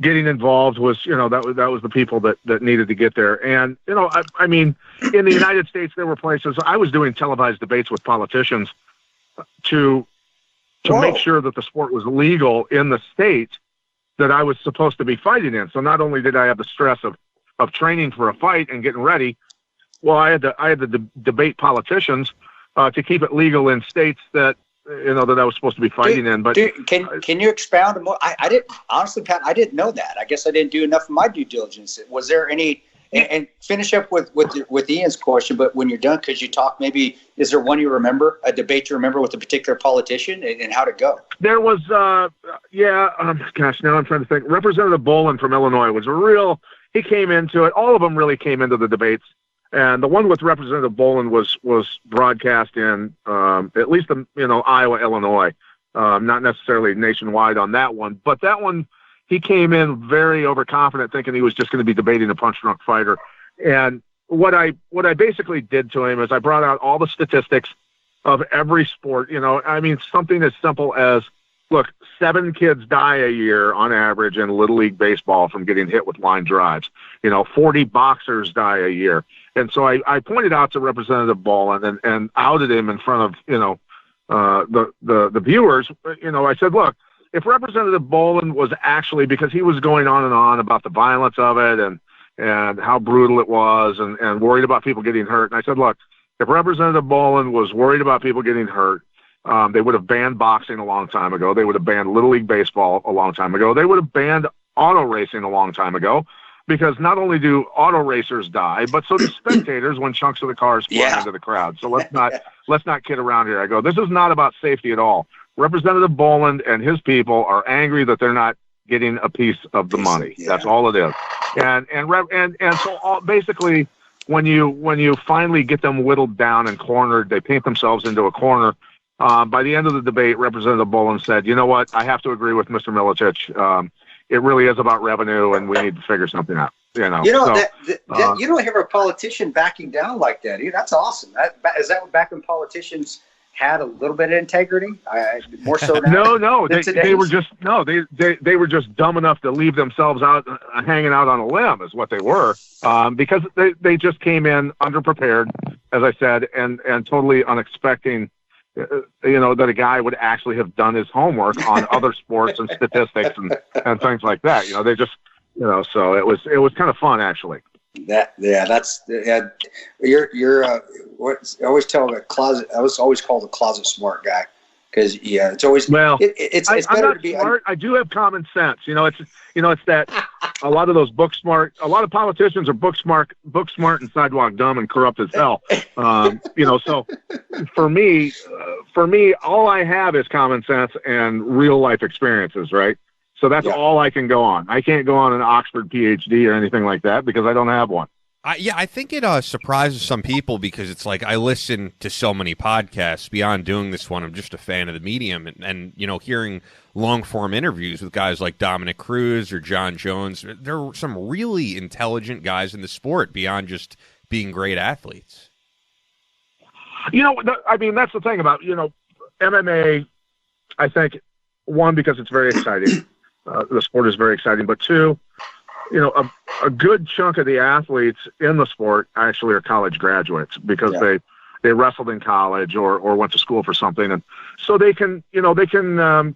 getting involved was, that was the people that needed to get there. And, I mean, in the United States, there were places I was doing televised debates with politicians to make sure that the sport was legal in the state that I was supposed to be fighting in. So not only did I have the stress of training for a fight and getting ready, well, I had to debate politicians to keep it legal in states that that I was supposed to be fighting in. But can you expound more? I didn't, honestly, Pat, I didn't know that. I guess I didn't do enough of my due diligence. Was there any? And finish up with Ian's question. But when you're done, could you talk? Maybe is there one you remember, a debate you remember with a particular politician, and how'd it go? There was, gosh, now I'm trying to think. Representative Boland from Illinois was he came into it. All of them really came into the debates. And the one with Representative Boland was broadcast in at least Iowa, Illinois, not necessarily nationwide on that one. But that one, he came in very overconfident, thinking he was just going to be debating a punch-drunk fighter. And what I basically did to him is I brought out all the statistics of every sport. Something as simple as, look, 7 kids die a year on average in Little League Baseball from getting hit with line drives. 40 boxers die a year. And so I pointed out to Representative Boland and outed him in front of, the viewers. I said, look, if Representative Boland was actually, because he was going on and on about the violence of it and how brutal it was and worried about people getting hurt. And I said, look, if Representative Boland was worried about people getting hurt, they would have banned boxing a long time ago. They would have banned Little League Baseball a long time ago. They would have banned auto racing a long time ago, because not only do auto racers die, but so do spectators when chunks of the cars fly into the crowd. So let's not kid around here. I go, this is not about safety at all. Representative Boland and his people are angry that they're not getting a piece of the money. Yeah. That's all it is. And so basically, when you finally get them whittled down and cornered, they paint themselves into a corner. By the end of the debate, Representative Boland said, you know what, I have to agree with Mr. Miletich. It really is about revenue, and we need to figure something out. You don't hear a politician backing down like that. That's awesome. Is that back when politicians had a little bit of integrity? More so now. No. They were just dumb enough to leave themselves out, hanging out on a limb, is what they were, because they just came in underprepared, as I said, and totally unexpecting. That a guy would actually have done his homework on other sports and statistics and things like that. They just, so it was kind of fun, actually. You're what I always tell the closet. I was always called a closet smart guy, because it's always it's better I'm not to be smart. I do have common sense. It's that a lot of those book smart. A lot of politicians are book smart and sidewalk dumb and corrupt as hell. So for me, all I have is common sense and real life experiences, right? So that's all I can go on. I can't go on an Oxford PhD or anything like that because I don't have one. I think it surprises some people, because it's like I listen to so many podcasts beyond doing this one. I'm just a fan of the medium, and hearing long-form interviews with guys like Dominic Cruz or John Jones. There are some really intelligent guys in the sport beyond just being great athletes. That's the thing about, MMA, I think, one, because it's very exciting. The sport is very exciting, but two, a good chunk of the athletes in the sport actually are college graduates, because they wrestled in college or went to school for something. And so they can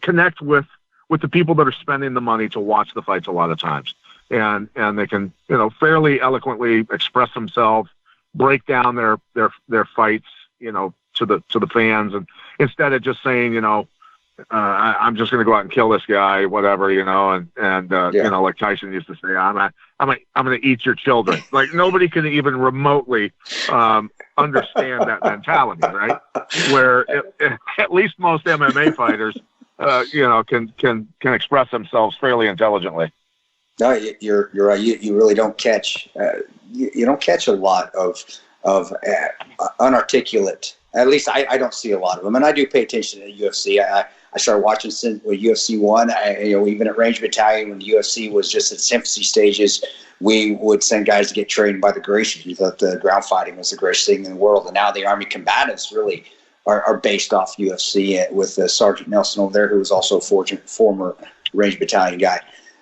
connect with the people that are spending the money to watch the fights a lot of times. And they can, fairly eloquently express themselves, break down their fights, to the fans. And instead of just saying, I'm just going to go out and kill this guy, whatever, like Tyson used to say, I'm going to eat your children. Like, nobody can even remotely understand that mentality, right? Where at least most MMA fighters, can express themselves fairly intelligently. No, you're right. You really don't catch you don't catch a lot of unarticulate. At least I don't see a lot of them, and I do pay attention to the UFC. I started watching since UFC 1. Even at Range Battalion when the UFC was just at its infancy stages, we would send guys to get trained by the Gracies. We thought the ground fighting was the greatest thing in the world, and now the Army combatants really are based off UFC with Sergeant Nelson over there, who was also a former Range Battalion guy.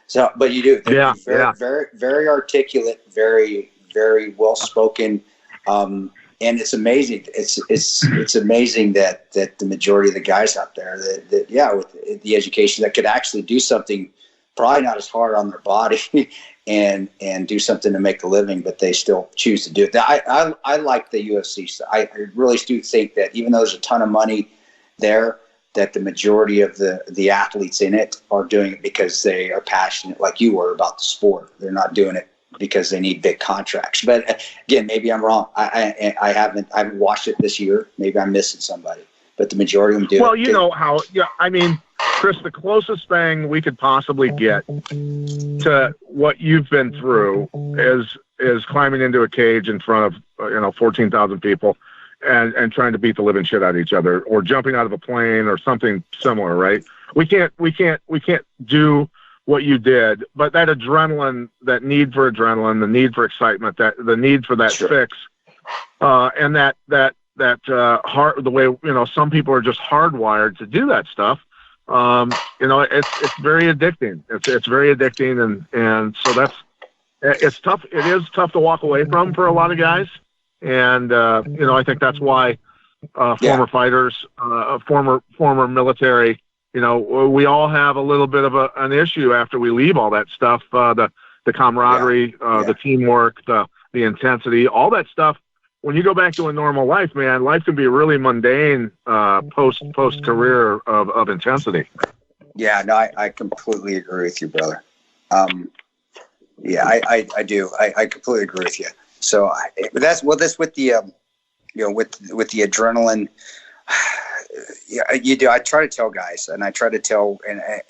So, but you do, very, very articulate, very, very well spoken, and it's amazing. It's amazing that the majority of the guys out there that with the education that could actually do something, probably not as hard on their body, and do something to make a living, but they still choose to do it. I like the UFC. I really do think that even though there's a ton of money there, that the majority of the athletes in it are doing it because they are passionate, like you were, about the sport. They're not doing it because they need big contracts. But again, maybe I'm wrong. I haven't watched it this year. Maybe I'm missing somebody. But the majority of them do. Well, you know how. Yeah, I mean, Chris, the closest thing we could possibly get to what you've been through is climbing into a cage in front of 14,000 people. And trying to beat the living shit out of each other, or jumping out of a plane, or something similar, right? We can't do what you did, but that adrenaline, that need for adrenaline, the need for excitement, the need for that fix, and that heart, the way some people are just hardwired to do that stuff. It's very addicting. It's very addicting, and so it's tough. It is tough to walk away from for a lot of guys. And, I think that's why former fighters, former military, we all have a little bit of an issue after we leave all that stuff, the camaraderie, the teamwork, the intensity, all that stuff. When you go back to a normal life, man, life can be really mundane post career of intensity. Yeah, no, I completely agree with you, brother. I do. I completely agree with you. So that's with the with the adrenaline. You do. I try to tell guys, and I try to tell. I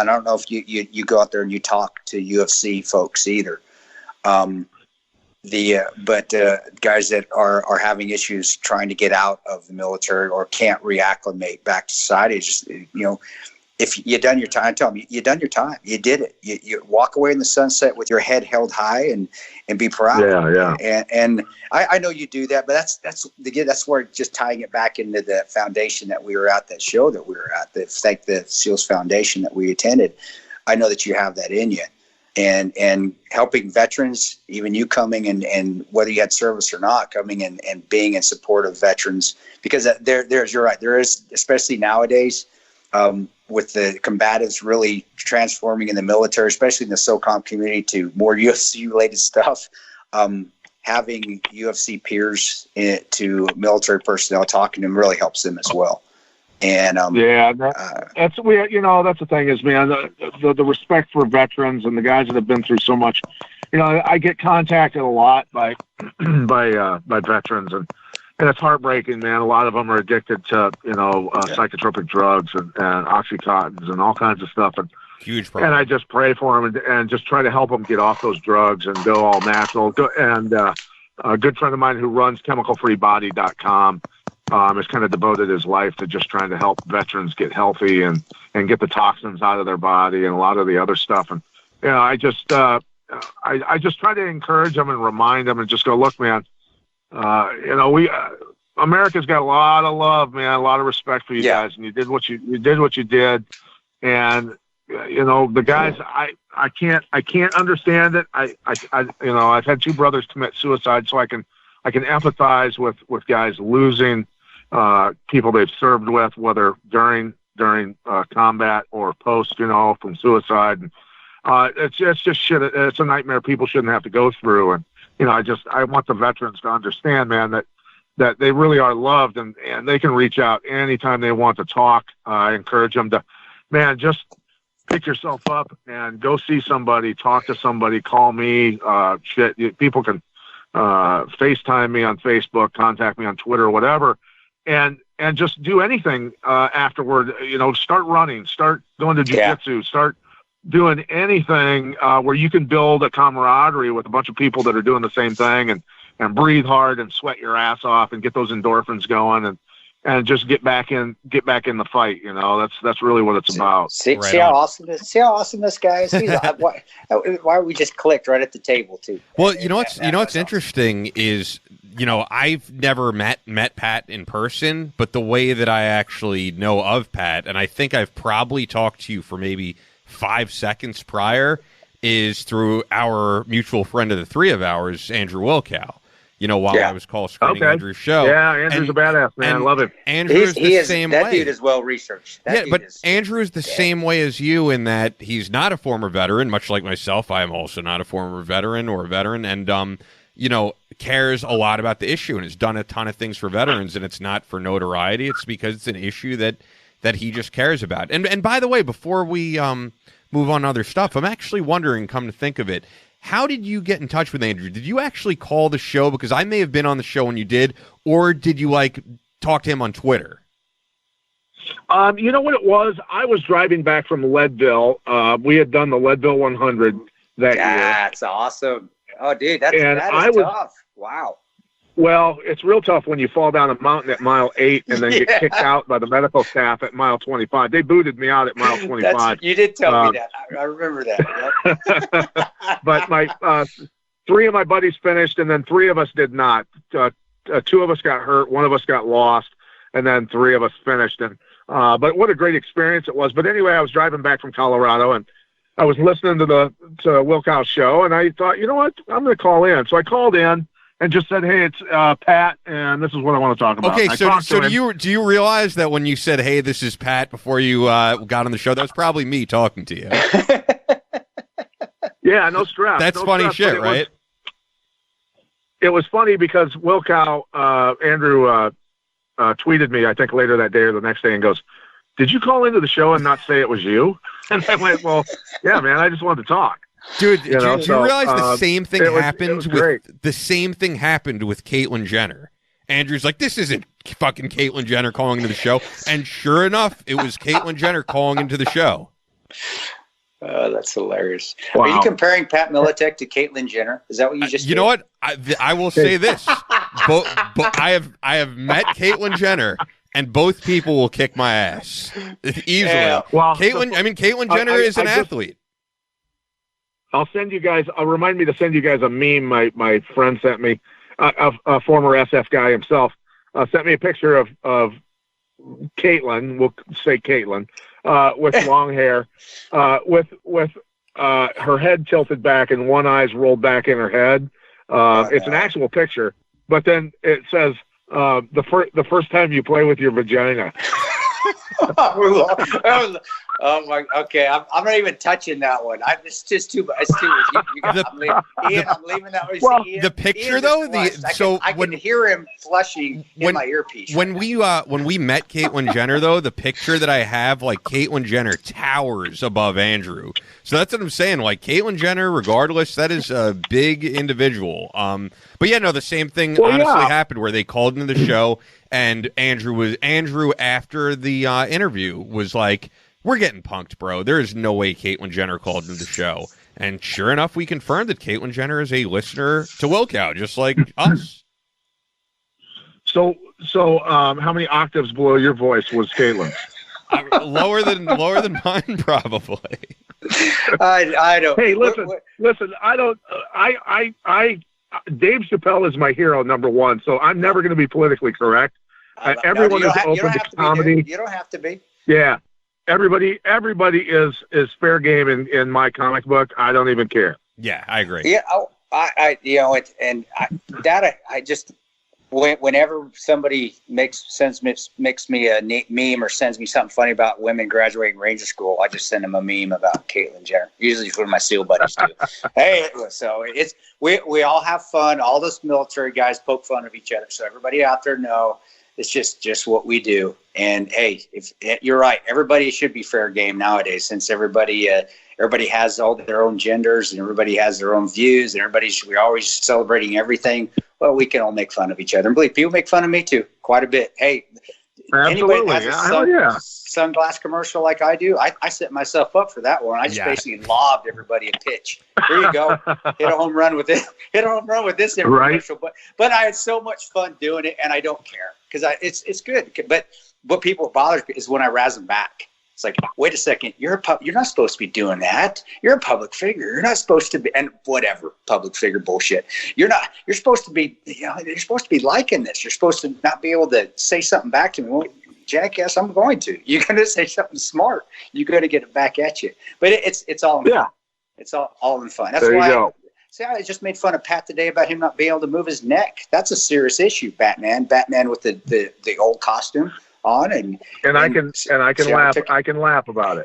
don't know if you go out there and you talk to UFC folks either. But guys that are having issues trying to get out of the military or can't reacclimate back to society, just if you done your time, tell them you done your time. You did it. You walk away in the sunset with your head held high and be proud. Yeah. And I know you do that, but that's where just tying it back into the foundation that we were at, that show that we were at, thank the SEALs Foundation that we attended. I know that you have that in you, and helping veterans, even you coming and whether you had service or not, coming and being in support of veterans, because you're right. There is, especially nowadays, with the combatives really transforming in the military, especially in the SOCOM community, to more UFC-related stuff, having UFC peers to military personnel talking to them really helps them as well. And that's the thing is, man, the respect for veterans and the guys that have been through so much. I get contacted a lot by veterans, and it's heartbreaking, man. A lot of them are addicted to, psychotropic drugs and Oxycontins and all kinds of stuff. And huge problem. And I just pray for them and just try to help them get off those drugs and go all natural. And a good friend of mine who runs chemicalfreebody.com has kind of devoted his life to just trying to help veterans get healthy and get the toxins out of their body and a lot of the other stuff. And, I just try to encourage them and remind them and just go, look, man, America's got a lot of love, man, a lot of respect for you guys, and you did what you did. And, the guys, I can't understand it. I've had two brothers commit suicide, so I can empathize with guys losing, people they've served with, whether during combat or post, from suicide. And, it's just shit. It's a nightmare people shouldn't have to go through. And, I want the veterans to understand, man, that they really are loved, and they can reach out anytime they want to talk. I encourage them to, man, just pick yourself up and go see somebody, talk to somebody, call me. People can FaceTime me on Facebook, contact me on Twitter, whatever, and just do anything afterward. Start running, start going to jiu-jitsu, start doing anything where you can build a camaraderie with a bunch of people that are doing the same thing and breathe hard and sweat your ass off and get those endorphins going and just get back in the fight. You know, that's really what it's about. See how awesome this guy is. Why we just clicked right at the table too. Well, you know what's interesting is, you know, I've never met Pat in person, but the way that I actually know of Pat, and I think I've probably talked to you for maybe 5 seconds prior, is through our mutual friend of the three of ours, Andrew Wilkow. You know, while I was call screening Andrew's show. Yeah, Andrew's a badass, man. I love him. Andrew's the same way. That dude is well researched. Andrew is the same way as you in that he's not a former veteran, much like myself. I am also not a former veteran or a veteran, and you know, cares a lot about the issue and has done a ton of things for veterans, and it's not for notoriety. It's because it's an issue that he just cares about. And by the way, before we move on to other stuff, I'm actually wondering, come to think of it, how did you get in touch with Andrew? Did you actually call the show? Because I may have been on the show when you did, or did you talk to him on Twitter? You know what it was? I was driving back from Leadville. We had done the Leadville 100 that year. That's awesome. Oh, dude, that is tough. Wow. Well, it's real tough when you fall down a mountain at mile 8 and then get kicked out by the medical staff at mile 25. They booted me out at mile 25. You did tell me that. I remember that. Yep. But my 3 of my buddies finished, and then 3 of us did not. 2 of us got hurt, 1 of us got lost, and then 3 of us finished. And but what a great experience it was. But anyway, I was driving back from Colorado, and I was listening to Wilkow's show, and I thought, you know what, I'm going to call in. So I called in and just said, hey, it's Pat, and this is what I want to talk about. Okay, so do you realize that when you said, hey, this is Pat, before you got on the show, that was probably me talking to you? Yeah, no stress. That's funny shit, right? It was funny because Wilkow, Andrew tweeted me, I think later that day or the next day, and goes, did you call into the show and not say it was you? And I went, well, yeah, man, I just wanted to talk. Dude, do you realize the same thing happened with Caitlyn Jenner? Andrew's like, this isn't fucking Caitlyn Jenner calling into the show. And sure enough, it was Caitlyn Jenner calling into the show. Oh, that's hilarious. Wow. Are you comparing Pat Miletich to Caitlyn Jenner? Is that what you just did? You know what? I will say this. But I have met Caitlyn Jenner, and both people will kick my ass easily. Yeah. Well, Caitlyn Jenner is an athlete. I'll remind me to send you guys a meme my friend sent me, a former SF guy himself, sent me a picture of Caitlyn, we'll say Caitlyn, with long hair, with her head tilted back and one eye's rolled back in her head. It's an actual picture, but then it says, the first time you play with your vagina. Oh my! Okay, I'm not even touching that one. It's just too. It's too. I'm leaving that one. Well, the picture though, I can hear him flushing in my earpiece. When we met Caitlyn Jenner though, the picture that I have, like Caitlyn Jenner towers above Andrew. So that's what I'm saying. Like Caitlyn Jenner, regardless, that is a big individual. But yeah, no, the same thing happened where they called into the show, and Andrew after the interview was like, we're getting punked, bro. There is no way Caitlyn Jenner called into the show. And sure enough, we confirmed that Caitlyn Jenner is a listener to Wilkow, just like us. So how many octaves below your voice was Caitlyn? Lower than mine, probably. I don't. Hey, listen. I don't. Dave Chappelle is my hero, number one. So I'm never going to be politically correct. Everyone is open to comedy. You don't have to be. Yeah. Everybody is fair game in my comic book. I don't even care. Yeah, I agree. Yeah, I just whenever somebody makes me a meme or sends me something funny about women graduating Ranger School, I just send them a meme about Caitlyn Jenner. Usually for my SEAL buddies too. Hey, so it's we all have fun. All those military guys poke fun of each other. So everybody out there know. It's just what we do. And hey, if you're right, everybody should be fair game nowadays, since everybody has all their own genders and everybody has their own views, and we're always celebrating everything. Well, we can all make fun of each other. And believe people make fun of me too, quite a bit. Hey, anybody that has a sunglass commercial like I do, I set myself up for that one. I just basically lobbed everybody a pitch. Here you go. Hit a home run with it. Hit a home run with this commercial. But I had so much fun doing it, and I don't care because it's good. But what people bothers me is when I razz them back. It's like, wait a second, you're not supposed to be doing that. You're a public figure. You're not supposed to be, and whatever public figure bullshit. You're supposed to be, you're supposed to be liking this. You're supposed to not be able to say something back to me. Well, jackass, I'm going to. You're going to say something smart. You got to get it back at you. But it's all in fun. It's all in fun. That's why. See, I just made fun of Pat today about him not being able to move his neck. That's a serious issue, Batman. Batman with the old costume on, and I can laugh. I can laugh about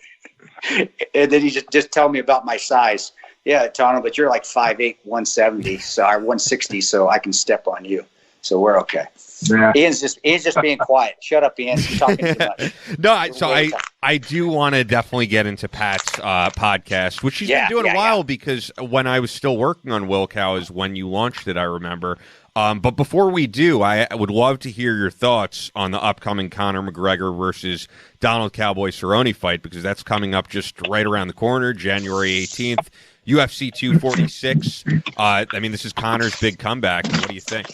it. And then he just tell me about my size. Yeah, Tano, but you're like 5'8", 170, so I'm 160, so I can step on you. So we're okay. Yeah. Ian's just being quiet. Shut up, Ian. You're talking too much. No, I do want to definitely get into Pat's podcast, which she's been doing a while because when I was still working on Wilcow is when you launched it, I remember. But before we do, I would love to hear your thoughts on the upcoming Conor McGregor versus Donald Cowboy Cerrone fight, because that's coming up just right around the corner, January 18th, UFC 246. I mean, this is Conor's big comeback. What do you think?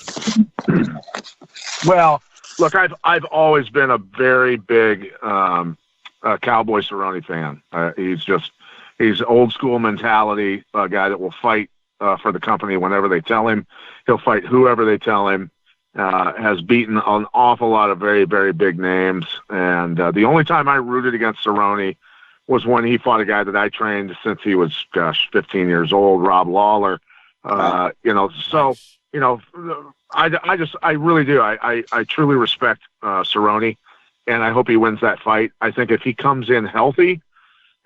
Well, look, I've always been a very big Cowboy Cerrone fan. He's old school mentality, a guy that will fight for the company whenever they tell him. He'll fight whoever they tell him. Has beaten an awful lot of very, very big names. And the only time I rooted against Cerrone was when he fought a guy that I trained since he was, 15 years old, Rob Lawler. I really do. I truly respect Cerrone, and I hope he wins that fight. I think if he comes in healthy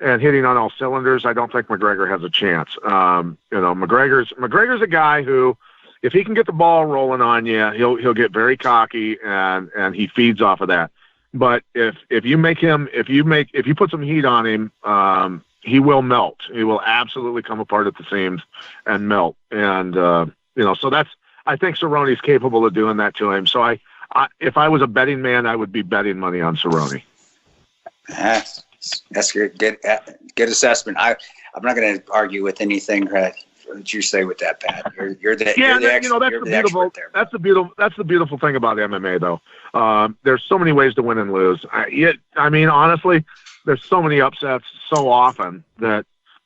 and hitting on all cylinders, I don't think McGregor has a chance. McGregor's a guy who, if he can get the ball rolling on you, he'll get very cocky and he feeds off of that. But if you put some heat on him, he will melt. He will absolutely come apart at the seams and melt. And so I think Cerrone's capable of doing that to him. So if I was a betting man, I would be betting money on Cerrone. That's good assessment. I'm not going to argue with anything that you say with that, Pat. You're the expert there. That's the beautiful thing about MMA, though. There's so many ways to win and lose. Honestly, there's so many upsets so often that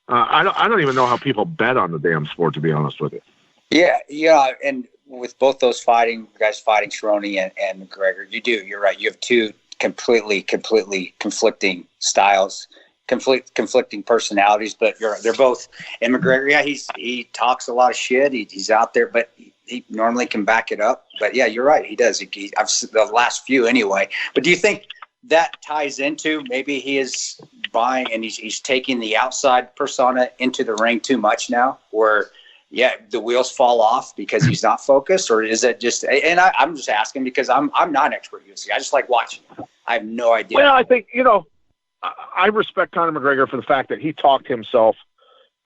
I don't even know how people bet on the damn sport, to be honest with you. Yeah, and with both those guys fighting Cerrone and McGregor, you're right. You have two completely conflicting styles, conflicting personalities, but they're both. And McGregor, he talks a lot of shit. He's out there, but he normally can back it up. But yeah, you're right. He does. I've seen the last few anyway. But do you think that ties into maybe he is buying and he's taking the outside persona into the ring too much now, where the wheels fall off because he's not focused, or is it just? And I'm just asking because I'm not an expert UFC. I just like watching. I have no idea. Well, I think I respect Conor McGregor for the fact that he talked himself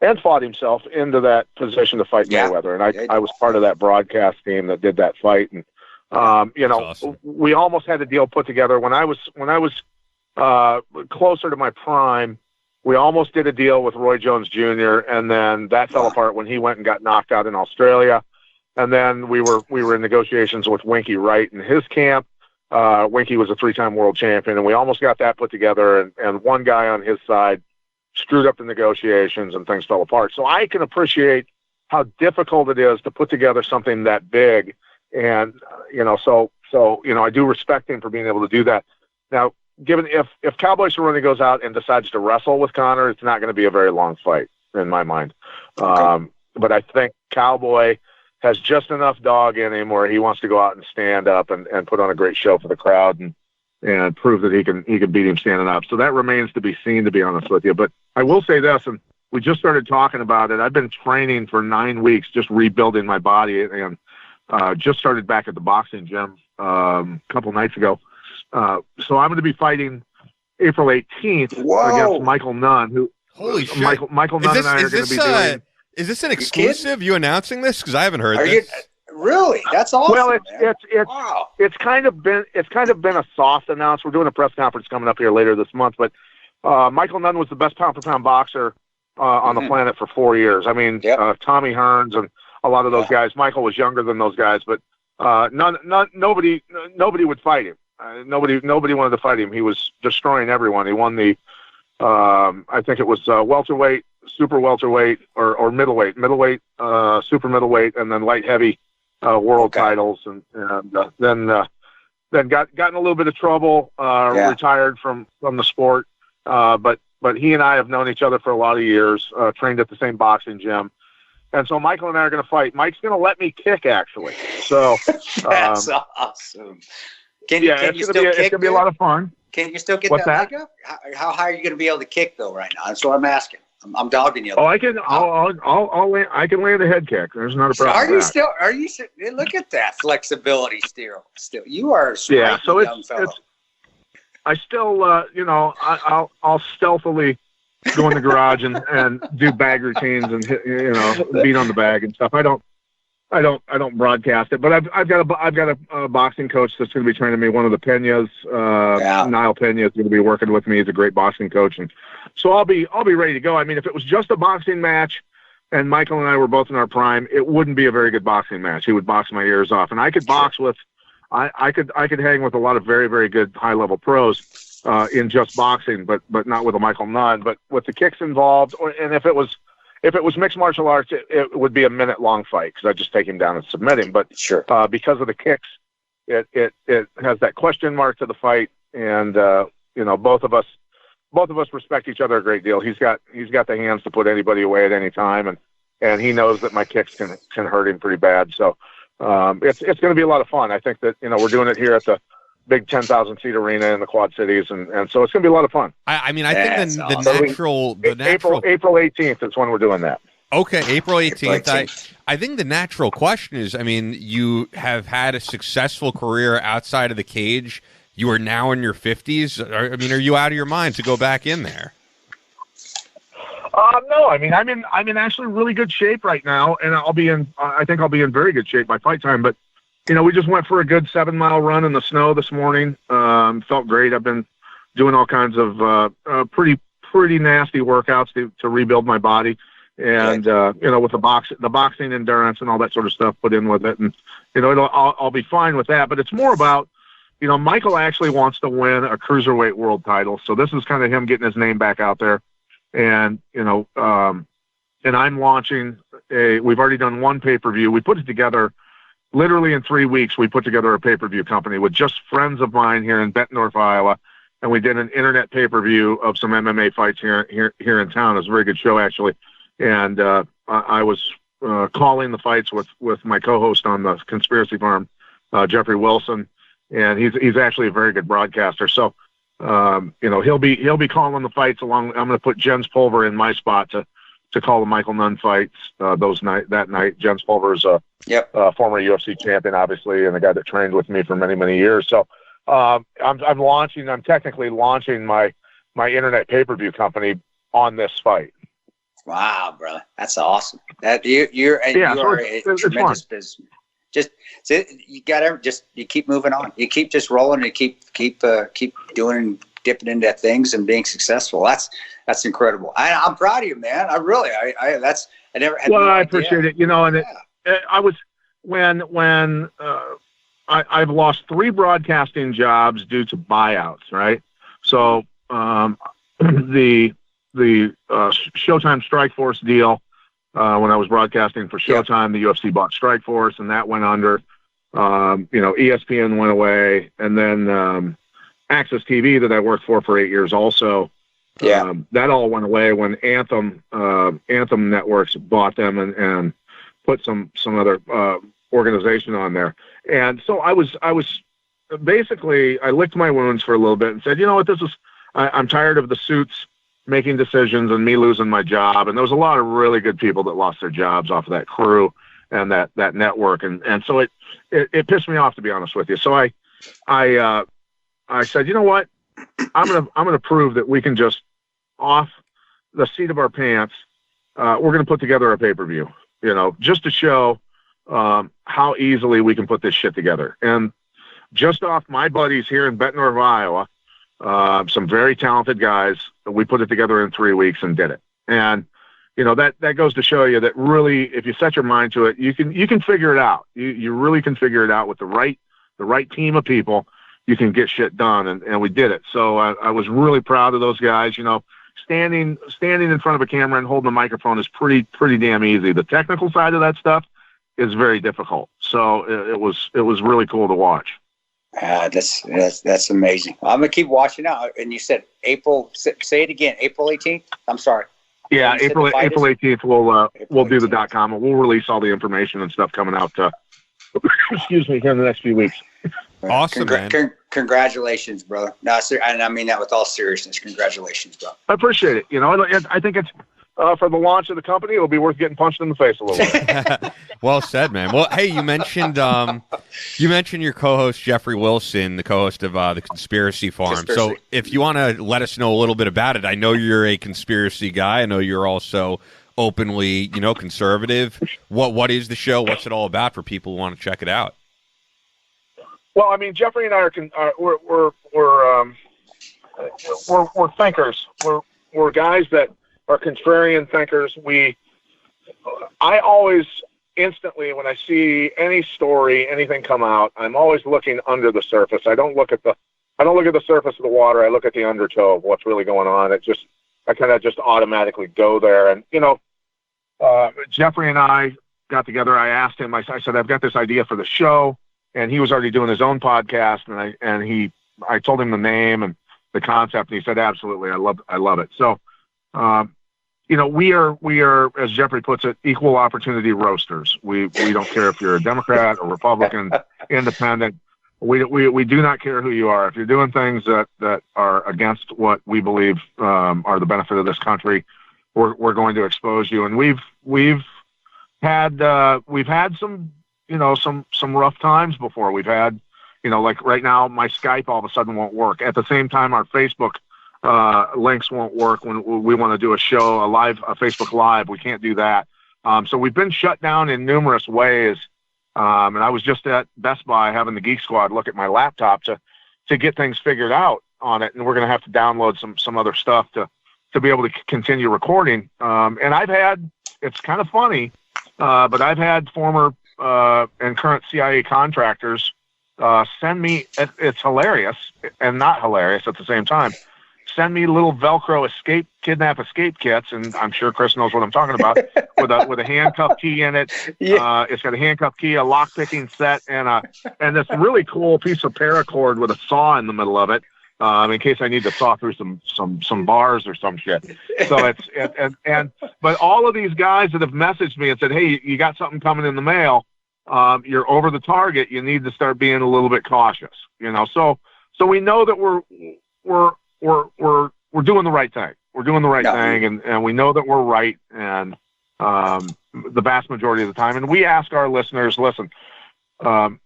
and fought himself into that position to fight Mayweather, and I was part of that broadcast team that did that fight, and awesome. We almost had a deal put together when I was closer to my prime. We almost did a deal with Roy Jones Jr., and then that fell apart when he went and got knocked out in Australia. And then we were in negotiations with Winky Wright in his camp. Winky was a 3-time world champion, and we almost got that put together. And one guy on his side screwed up the negotiations, and things fell apart. So I can appreciate how difficult it is to put together something that big. And so I do respect him for being able to do that. Now, given if Cowboy Cerrone goes out and decides to wrestle with Conor, it's not going to be a very long fight in my mind. But I think Cowboy has just enough dog in him where he wants to go out and stand up and put on a great show for the crowd and prove that he can beat him standing up. So that remains to be seen, to be honest with you. But I will say this, and we just started talking about it. I've been training for 9 weeks, just rebuilding my body, and just started back at the boxing gym a couple nights ago. So I'm going to be fighting April 18th against Michael Nunn. Holy shit! Michael Nunn and I are going to be doing. Is this an exclusive? You announcing this? Because I haven't heard this. Really? That's awesome. Well, wow. it's kind of been a soft announce. We're doing a press conference coming up here later this month, but Michael Nunn was the best pound for pound boxer on the planet for 4 years. I mean, Tommy Hearns and a lot of those guys. Michael was younger than those guys, but nobody would fight him. Nobody wanted to fight him. He was destroying everyone. He won the I think it was welterweight, super welterweight, or middleweight, super middleweight, and then light heavy world titles, and then got in a little bit of trouble, retired from the sport. But he and I have known each other for a lot of years, trained at the same boxing gym. And so Michael and I are going to fight. Mike's going to let me kick, actually. So that's awesome. It's going to be a lot of fun. Can you still get that leg up? How high are you going to be able to kick, though, right now? That's what I'm asking. I'm dogging you. I can. I can land a head kick. There's not a problem. Are you? Look at that flexibility. Still, you are a young fellow. I still, I'll stealthily go in the garage and do bag routines and hit, beat on the bag and stuff. I don't broadcast it, but I've got a boxing coach that's going to be training me. One of the Peñas, Niall Peña, is going to be working with me. He's a great boxing coach, and so I'll be ready to go. I mean, if it was just a boxing match and Michael and I were both in our prime, it wouldn't be a very good boxing match. He would box my ears off, and I could box with. I could hang with a lot of very, very good high level pros in just boxing, but not with a Michael Nunn. But with the kicks involved, and if it was mixed martial arts, it would be a minute-long fight because I'd just take him down and submit him. But because of the kicks, it has that question mark to the fight, and both of us respect each other a great deal. He's got the hands to put anybody away at any time, and he knows that my kicks can hurt him pretty bad. So. It's going to be a lot of fun. I think that, we're doing it here at the big 10,000 seat arena in the Quad Cities. And so it's going to be a lot of fun. I think the natural April 18th is when we're doing that. Okay. April 18th. I think the natural question is, you have had a successful career outside of the cage. You are now in your 50s. Are you out of your mind to go back in there? No, I'm in actually really good shape right now, and I think I'll be in very good shape by fight time. But, we just went for a good 7-mile run in the snow this morning. Felt great. I've been doing all kinds of pretty nasty workouts to rebuild my body, and with the boxing endurance and all that sort of stuff put in with it, and I'll be fine with that. But it's more about, Michael actually wants to win a cruiserweight world title, so this is kind of him getting his name back out there. And, and I'm launching we've already done one pay-per-view. We put it together literally in 3 weeks. We put together a pay-per-view company with just friends of mine here in Bettendorf, Iowa. And we did an internet pay-per-view of some MMA fights here in town. It was a very good show, actually. And, I was, calling the fights with my co-host on the Conspiracy Farm, Jeffrey Wilson. And he's actually a very good broadcaster. So, he'll be calling the fights along. I'm going to put Jens Pulver in my spot to call the Michael Nunn fights that night. Jens Pulver is a former UFC champion, obviously, and a guy that trained with me for many, many years. So I'm technically launching my internet pay-per-view company on this fight. Wow, brother, that's awesome. That you are a tremendous business. You keep moving on. You keep just rolling and keep doing and dipping into things and being successful. That's incredible. I'm proud of you, man. I appreciate it. I was when I've lost 3 broadcasting jobs due to buyouts, right? So the Showtime Strikeforce deal. When I was broadcasting for Showtime, the UFC bought Strikeforce, and that went under. ESPN went away, and then Access TV that I worked for 8 years also. That all went away when Anthem Networks bought them and put some other organization on there. And so I was basically, I licked my wounds for a little bit and said, I'm tired of the suits making decisions and me losing my job. And there was a lot of really good people that lost their jobs off of that crew and that network. And so it pissed me off, to be honest with you. So I said, you know what? I'm going to prove that we can just off the seat of our pants. We're going to put together a pay-per-view, just to show how easily we can put this shit together. And just off my buddies here in Bettendorf, Iowa, some very talented guys, we put it together in 3 weeks and did it. And, you know, that goes to show you that really, if you set your mind to it, you can figure it out. You really can figure it out with the right team of people. You can get shit done, and we did it. So I was really proud of those guys. You know, standing in front of a camera and holding a microphone is pretty damn easy. The technical side of that stuff is very difficult. So it was really cool to watch. That's amazing. I'm gonna keep watching out. And you said April. Say it again. April 18th. I'm sorry. Yeah, April 18th. We'll do the .com, and we'll release all the information and stuff coming out. Excuse me, here in the next few weeks. Awesome, man. Congratulations, brother. No, and I mean that with all seriousness. Congratulations, bro. I appreciate it. You know, I think it's for the launch of the company, it'll be worth getting punched in the face a little bit. Well said, man. Well, hey, you mentioned your co-host Jeffrey Wilson, the co-host of the Conspiracy Farm. So, if you want to let us know a little bit about it, I know you're a conspiracy guy. I know you're also openly, you know, conservative. What is the show? What's it all about for people who want to check it out? Well, I mean, Jeffrey and I we're thinkers. We're guys that are contrarian thinkers. I always instantly, when I see any story, anything come out, I'm always looking under the surface. I don't look at the surface of the water. I look at the undertow of what's really going on. I kind of just automatically go there. And, you know, Jeffrey and I got together. I asked him, I said, I've got this idea for the show. And he was already doing his own podcast, and I told him the name and the concept, and he said, absolutely, I love it. So, you know, we are, as Jeffrey puts it, equal opportunity roasters. We don't care if you're a Democrat or Republican, independent. We do not care who you are. If you're doing things that are against what we believe are the benefit of this country, we're going to expose you. And we've had some, you know, some rough times before. We've had, you know, like right now, my Skype all of a sudden won't work. At the same time, our Facebook links won't work when we want to do a show, a Facebook Live. We can't do that. So we've been shut down in numerous ways. And I was just at Best Buy having the Geek Squad look at my laptop to get things figured out on it. And we're going to have to download some other stuff to be able to continue recording. And it's kind of funny, but I've had former and current CIA contractors send me, it's hilarious and not hilarious at the same time, send me little Velcro kidnap escape kits, and I'm sure Chris knows what I'm talking about, with a handcuff key in it. Yeah. It's got a handcuff key, a lock picking set, and this really cool piece of paracord with a saw in the middle of it, in case I need to saw through some bars or some shit. So but all of these guys that have messaged me and said, hey, you got something coming in the mail, you're over the target, you need to start being a little bit cautious, you know. So we know that we're doing the right thing. We're doing the right thing, and we know that we're right, and the vast majority of the time. And we ask our listeners, listen,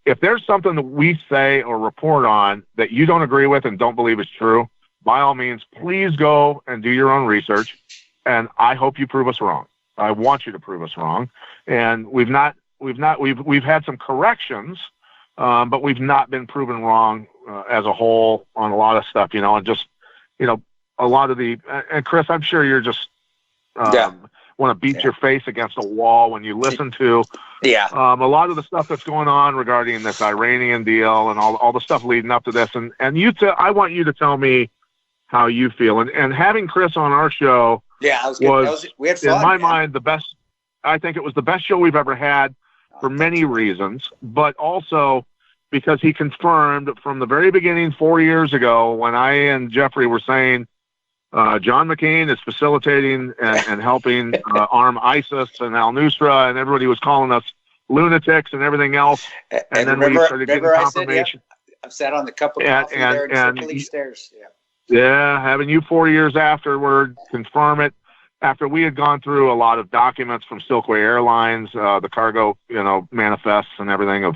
if there's something that we say or report on that you don't agree with and don't believe is true, by all means, please go and do your own research. And I hope you prove us wrong. I want you to prove us wrong. And we've had some corrections, but we've not been proven wrong as a whole on a lot of stuff, you know, and just, you know, a lot of and Chris, I'm sure you're just, want to beat your face against a wall when you listen to a lot of the stuff that's going on regarding this Iranian deal and all the stuff leading up to this. And I want you to tell me how you feel. And having Chris on our show we had fun, in my mind, the best. I think it was the best show we've ever had for many reasons, but also because he confirmed from the very beginning 4 years ago when I and Jeffrey were saying, John McCain is facilitating and helping arm ISIS and al-Nusra, and everybody was calling us lunatics and everything else. And then we started getting confirmation. I've sat on the cup of coffee there and Circle stairs. Having you 4 years afterward confirm it, after we had gone through a lot of documents from Silkway Airlines, the cargo, you know, manifests and everything of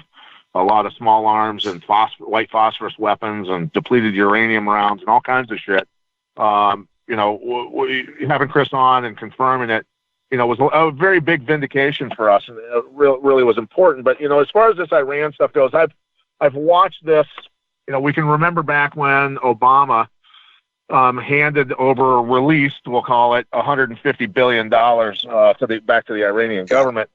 a lot of small arms and white phosphorus weapons and depleted uranium rounds and all kinds of shit. You know, having Chris on and confirming it, was a very big vindication for us, and it really was important. But, as far as this Iran stuff goes, I've watched this. We can remember back when Obama handed over, released, we'll call it, $150 billion back to the Iranian government.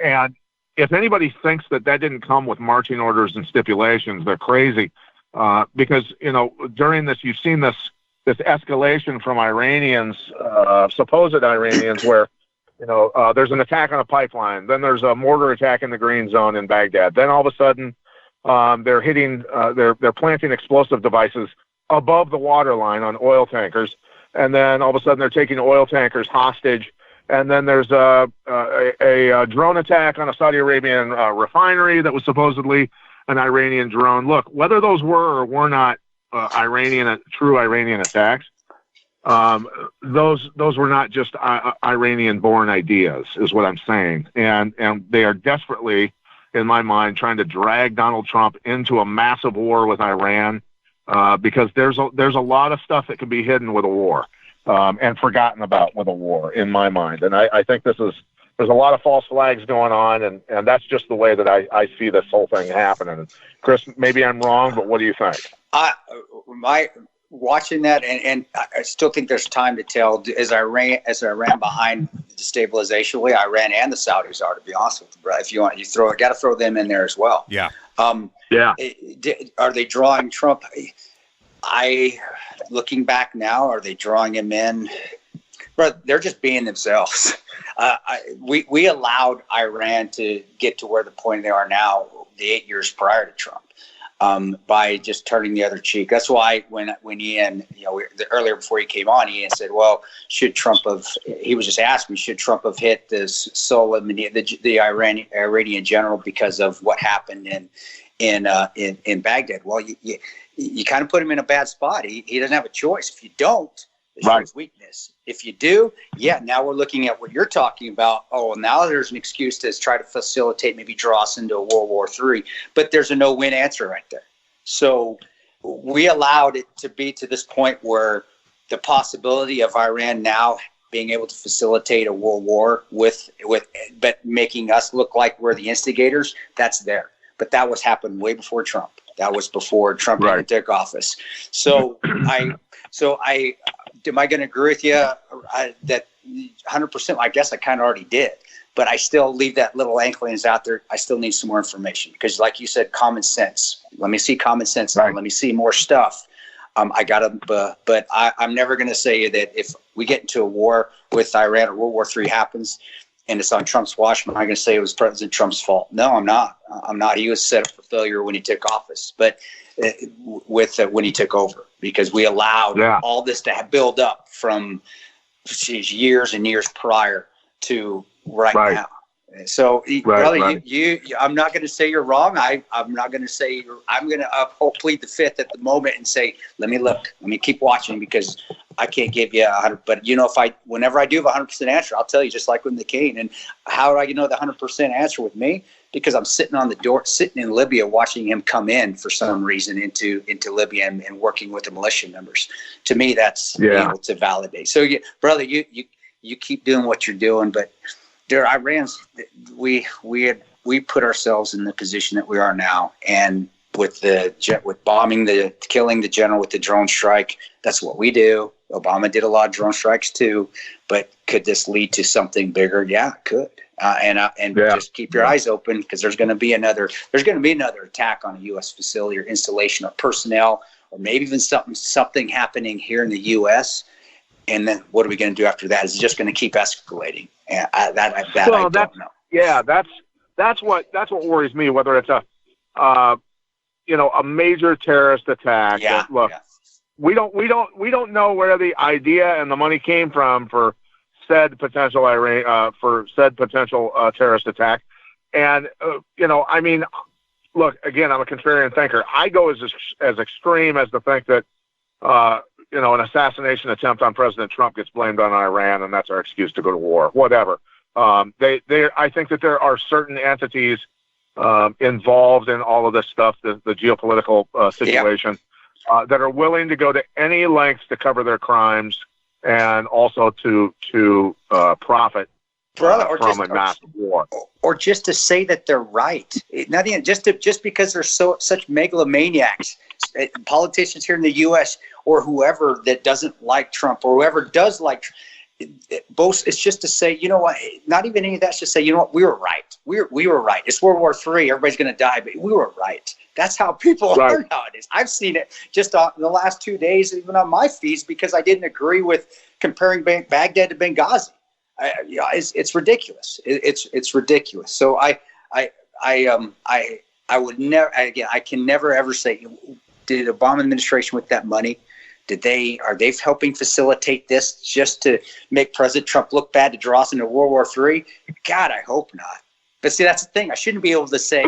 And if anybody thinks that didn't come with marching orders and stipulations, they're crazy. Because, during this, you've seen this escalation from Iranians, supposed Iranians, where, there's an attack on a pipeline. Then there's a mortar attack in the green zone in Baghdad. Then all of a sudden, they're hitting, they're planting explosive devices above the waterline on oil tankers. And then all of a sudden they're taking oil tankers hostage. And then there's a drone attack on a Saudi Arabian refinery that was supposedly an Iranian drone. Look, whether those were or were not true Iranian attacks, those were not just Iranian-born ideas, is what I'm saying. And they are desperately, in my mind, trying to drag Donald Trump into a massive war with Iran, because there's a lot of stuff that can be hidden with a war, and forgotten about with a war, in my mind. And I think there's a lot of false flags going on, and that's just the way that I see this whole thing happening. Chris, maybe I'm wrong, but what do you think? Watching that, and I still think there's time to tell. As I ran behind destabilization, Iran and the Saudis are, to be honest with you, bro. If you want, got to throw them in there as well. Yeah. Are they drawing Trump? Looking back now, are they drawing him in? But they're just being themselves. We allowed Iran to get to where the point they are now, the 8 years prior to Trump, by just turning the other cheek. That's why when Ian, earlier before he came on, Ian said, "Well, should Trump have?" He was just asking me, "Should Trump have hit this Soleimani, the Iranian general, because of what happened in Baghdad?" Well, you kind of put him in a bad spot. He doesn't have a choice. If you don't, it shows weakness. If you do, now we're looking at what you're talking about. Oh, now there's an excuse to try to facilitate, maybe draw us into a World War III. But there's a no-win answer right there. So we allowed it to be to this point where the possibility of Iran now being able to facilitate a world war but making us look like we're the instigators, that's there. But that was happened way before Trump. That was before Trump even took office. So am I going to agree with you that 100%? I guess I kind of already did, but I still leave that little anklings out there. I still need some more information because, like you said, common sense. Let me see common sense. Let me see more stuff. I got to, but I'm never going to say that if we get into a war with Iran or World War III happens and it's on Trump's watch, I'm not going to say it was President Trump's fault. No, I'm not. He was set up for failure when he took office, but when he took over, because we allowed all this to build up from years and years prior to right now. So, brother, I'm not going to say you're wrong. I'm not going to say I'm going to plead the fifth at the moment and say, let me keep watching, because I can't give you 100. But whenever I do have 100% answer, I'll tell you, just like with McCain. And how do I know the 100% answer with me? Because I'm sitting in Libya, watching him come in for some reason into Libya and working with the militia members. To me, that's able to validate. So, brother, you keep doing what you're doing, but there, Iran's, we put ourselves in the position that we are now, and with killing the general with the drone strike, that's what we do. Obama did a lot of drone strikes too, but could this lead to something bigger? Yeah, it could. Just keep your eyes open, because there's going to be another attack on a U.S. facility or installation or personnel, or maybe even something happening here in the U.S. And then what are we going to do after that? Is it just going to keep escalating? And I don't know. Yeah, that's what worries me. Whether it's a major terrorist attack. Yeah, look, we don't know where the idea and the money came from for said potential terrorist attack. And look, again, I'm a contrarian thinker. I go as extreme as to think that an assassination attempt on President Trump gets blamed on Iran, and that's our excuse to go to war. Whatever. I think that there are certain entities involved in all of this stuff, the geopolitical situation, that are willing to go to any lengths to cover their crimes and also to profit brother, or just to say that they're right. Nothing, just because they're such megalomaniacs, politicians here in the U.S. or whoever that doesn't like Trump or whoever does like both. It's just to say, you know what? Not even any of that's just say, you know what? We were right. We were right. It's World War III. Everybody's going to die, but we were right. That's how people are nowadays. I've seen it just in the last 2 days, even on my feeds, because I didn't agree with comparing Baghdad to Benghazi. It's ridiculous. It's ridiculous. So I would never, again, I can never ever say, did the Obama administration with that money, are they helping facilitate this just to make President Trump look bad to draw us into World War III? God, I hope not. But see, that's the thing. I shouldn't be able to say,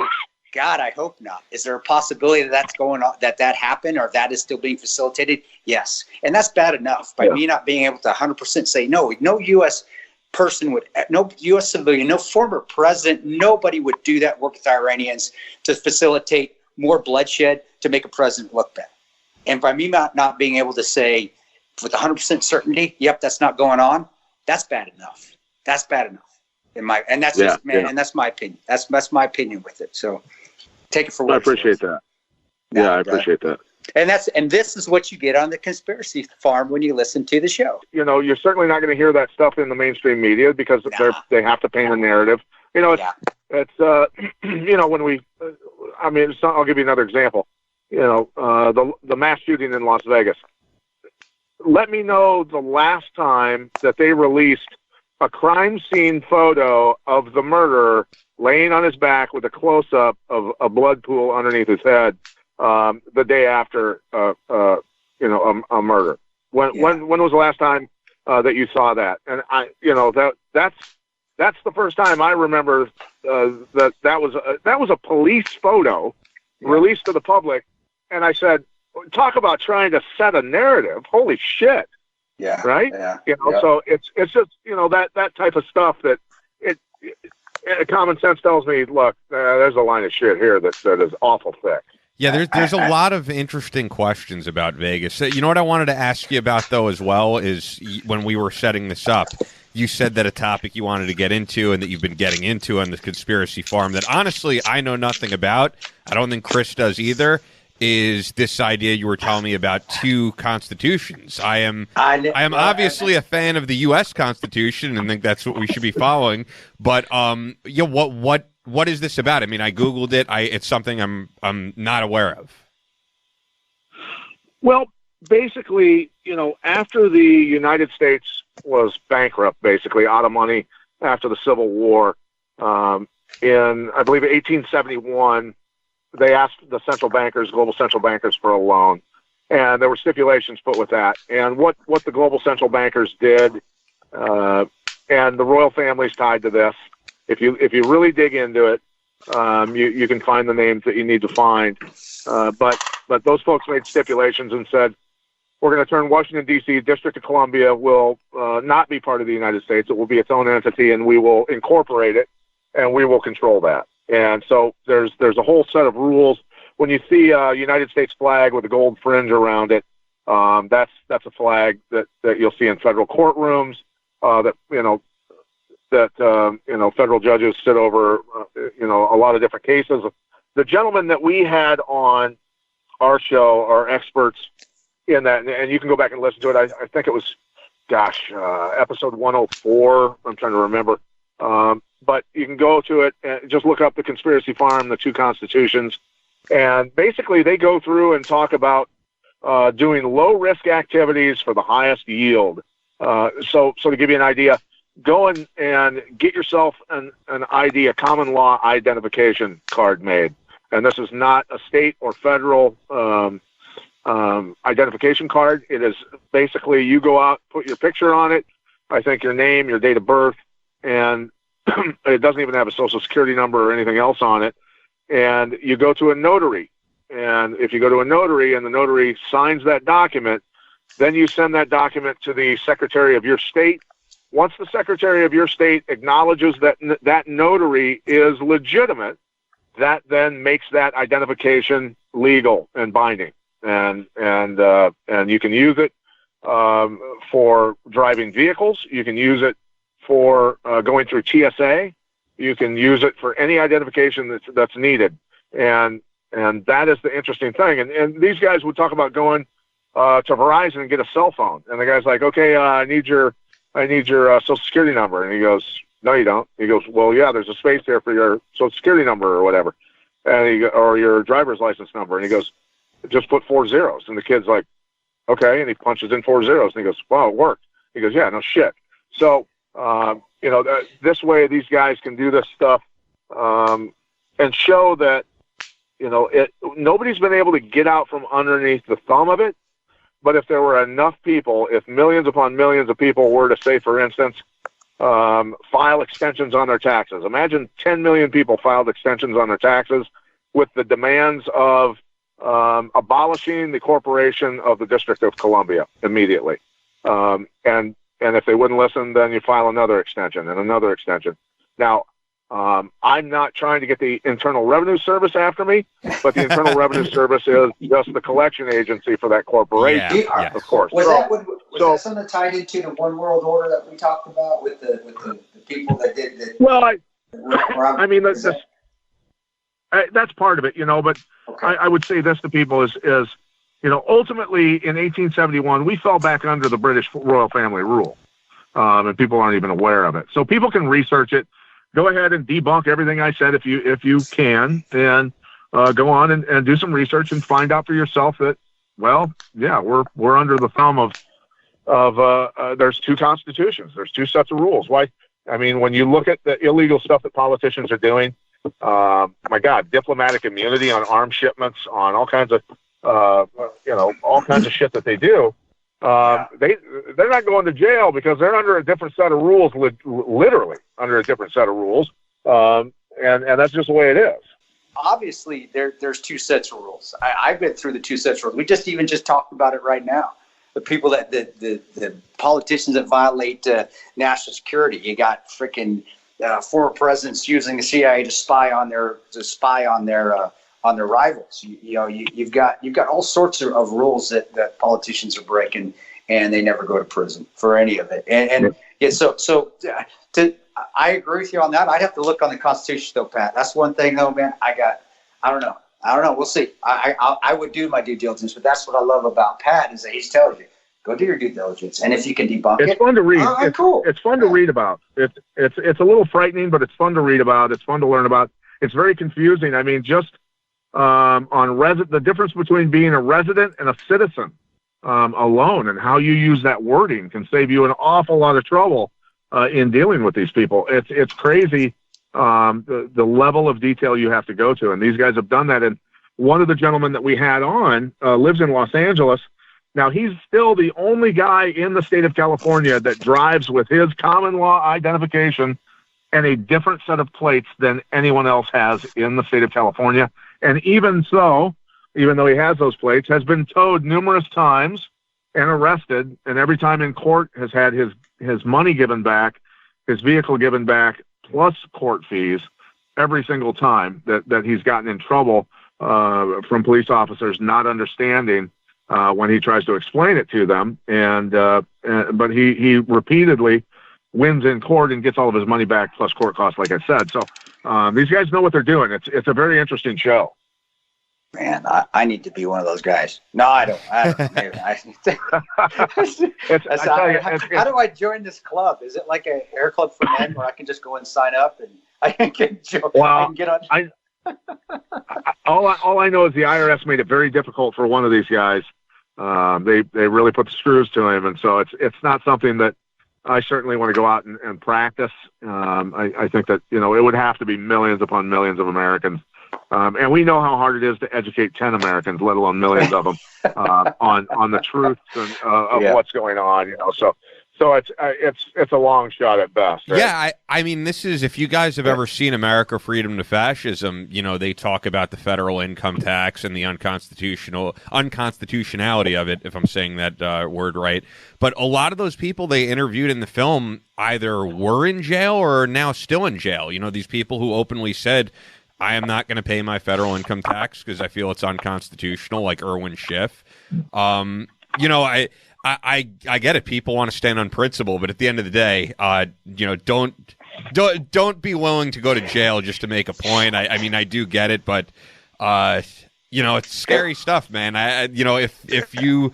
God, I hope not. Is there a possibility that that's going on, that happened, or that is still being facilitated? Yes. And that's bad enough by me not being able to 100% say no U.S. person would, no U.S. civilian, no former president, nobody would do that work with Iranians to facilitate more bloodshed to make a president look bad. And by me not being able to say with 100% certainty, yep, that's not going on, that's bad enough. That's bad enough. And that's my opinion. That's my opinion with it. So take it for what I appreciate that. I appreciate that. And this is what you get on the conspiracy farm when you listen to the show. You know, you're certainly not going to hear that stuff in the mainstream media because they have to paint a narrative. You know, it's you know, when we, I'll give you another example. You know, the mass shooting in Las Vegas. Let me know the last time that they released a crime scene photo of the murderer laying on his back with a close-up of a blood pool underneath his head the day after, a murder. When was the last time that you saw that? And that's the first time I remember that was a police photo released to the public. And I said, talk about trying to set a narrative. Holy shit. Yeah. Right. Yeah. So it's just, that type of stuff that common sense tells me, look, there's a line of shit here that is awful thick. Yeah, there's a lot of interesting questions about Vegas. You know what I wanted to ask you about, though, as well, is when we were setting this up, you said that a topic you wanted to get into and that you've been getting into on the conspiracy farm that, honestly, I know nothing about. I don't think Chris does either. Is this idea you were telling me about two constitutions? I am obviously a fan of the U.S. Constitution and think that's what we should be following. But what is this about? I mean, I Googled it. It's something I'm not aware of. Well, basically, after the United States was bankrupt, basically out of money after the Civil War, in I believe 1871. They asked the global central bankers, for a loan, and there were stipulations put with that. And what the global central bankers did, and the royal family's tied to this. If you really dig into it, you can find the names that you need to find. But those folks made stipulations and said, we're going to turn Washington, D.C., District of Columbia will not be part of the United States. It will be its own entity, and we will incorporate it, and we will control that. And so there's a whole set of rules. When you see a United States flag with a gold fringe around it, that's a flag that you'll see in federal courtrooms. Federal judges sit over a lot of different cases. The gentlemen that we had on our show are experts in that, and you can go back and listen to it. I think it was, episode 104. I'm trying to remember. But you can go to it and just look up the Conspiracy Farm, the two constitutions, and basically they go through and talk about doing low-risk activities for the highest yield. So to give you an idea, go and get yourself an ID, a common law identification card made. And this is not a state or federal identification card. It is basically you go out, put your picture on it, I think your name, your date of birth, and it doesn't even have a social security number or anything else on it. And you go to a notary. And if you go to a notary and the notary signs that document, then you send that document to the Secretary of your state. Once the Secretary of your state acknowledges that notary is legitimate, that then makes that identification legal and binding. And you can use it for driving vehicles. You can use it for going through TSA. You can use it for any identification that's needed. And that is the interesting thing. And these guys would talk about going to Verizon and get a cell phone. And the guy's like, okay, I need your social security number. And he goes, no, you don't. He goes, well, yeah, there's a space there for your social security number or whatever, or your driver's license number. And he goes, just put 4 zeros. And the kid's like, okay. And he punches in 4 zeros. And he goes, wow, it worked. He goes, yeah, no shit. So, this way these guys can do this stuff and show that, nobody's been able to get out from underneath the thumb of it. But if there were enough people, if millions upon millions of people were to say, for instance, file extensions on their taxes. Imagine 10 million people filed extensions on their taxes with the demands of abolishing the corporation of the District of Columbia immediately. And if they wouldn't listen, then you file another extension and another extension. Now, I'm not trying to get the Internal Revenue Service after me, but the Internal Revenue Service is just the collection agency for that corporation, of course. Was that something tied into the One World Order that we talked about with the people that did that? Well, I mean, that's part of it, but okay. I would say this to people is ultimately in 1871, we fell back under the British royal family rule, and people aren't even aware of it. So people can research it. Go ahead and debunk everything I said if you can, and go on and do some research and find out for yourself that, well, yeah, we're under the thumb of there's 2 constitutions, there's 2 sets of rules. Why? I mean, when you look at the illegal stuff that politicians are doing, my God, diplomatic immunity on arms shipments, on all kinds of all kinds of shit that they do. They're not going to jail because they're under a different set of rules, literally under a different set of rules, and that's just the way it is. Obviously, there's 2 sets of rules. I've been through the 2 sets of rules. We just talked about it right now. The people the politicians that violate national security. You got freaking former presidents using the CIA to spy on their rivals. You've got all sorts of rules that politicians are breaking, and they never go to prison for any of it. I agree with you on that. I'd have to look on the Constitution though, Pat. That's one thing though, man. I don't know. We'll see. I would do my due diligence, but that's what I love about Pat is that he's telling you, go do your due diligence, and if you can debunk it, it's fun to read. Cool. It's fun to read about. It's a little frightening, but it's fun to read about. It's fun to learn about. It's very confusing. I mean, just the difference between being a resident and a citizen alone, and how you use that wording can save you an awful lot of trouble in dealing with these people. It's crazy the level of detail you have to go to, and these guys have done that. And one of the gentlemen that we had on lives in Los Angeles. Now, he's still the only guy in the state of California that drives with his common law identification and a different set of plates than anyone else has in the state of California. And even so, even though he has those plates, has been towed numerous times and arrested, and every time in court has had his money given back, his vehicle given back, plus court fees, every single time that he's gotten in trouble from police officers not understanding when he tries to explain it to them. But he repeatedly wins in court and gets all of his money back plus court costs, like I said. So these guys know what they're doing. It's a very interesting show. Man, I need to be one of those guys. No, I don't. How do I join this club? Is it like a hair club for men where I can just go and sign up and I can join? Well, I can get on. All I know is the IRS made it very difficult for one of these guys. They really put the screws to him, and so it's not something that I certainly want to go out and practice. I think that it would have to be millions upon millions of Americans. And we know how hard it is to educate 10 Americans, let alone millions of them, on the truth of what's going on. So it's a long shot at best. Right? Yeah, I mean, this is, if you guys have ever seen America, Freedom to Fascism, they talk about the federal income tax and the unconstitutionality of it, if I'm saying that word right. But a lot of those people they interviewed in the film either were in jail or are now still in jail. These people who openly said, I am not going to pay my federal income tax because I feel it's unconstitutional, like Irwin Schiff. I get it. People want to stand on principle, but at the end of the day, don't be willing to go to jail just to make a point. I mean, I do get it, but it's scary stuff, man. If you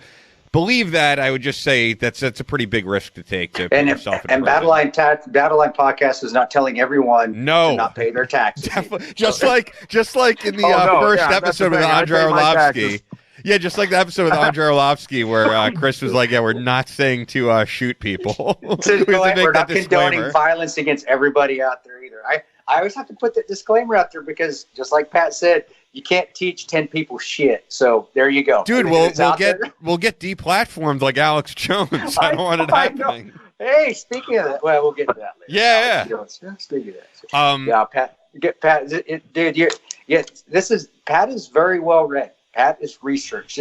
believe that, I would just say that's a pretty big risk to take to put yourself in prison. Battleline Podcast is not telling everyone to not pay their taxes. just like in the first episode with Andre Arlovsky. Yeah, just like the episode with Andre Arlovsky where Chris was like, we're not saying to shoot people. We're not condoning violence against everybody out there either. I always have to put that disclaimer out there because, just like Pat said, you can't teach 10 people shit. So there you go. Dude, we'll get deplatformed like Alex Jones. I don't want it happening. Hey, speaking of that, well, we'll get to that later. Yeah. Speaking of that. Pat, Pat is very well read. Pat is research.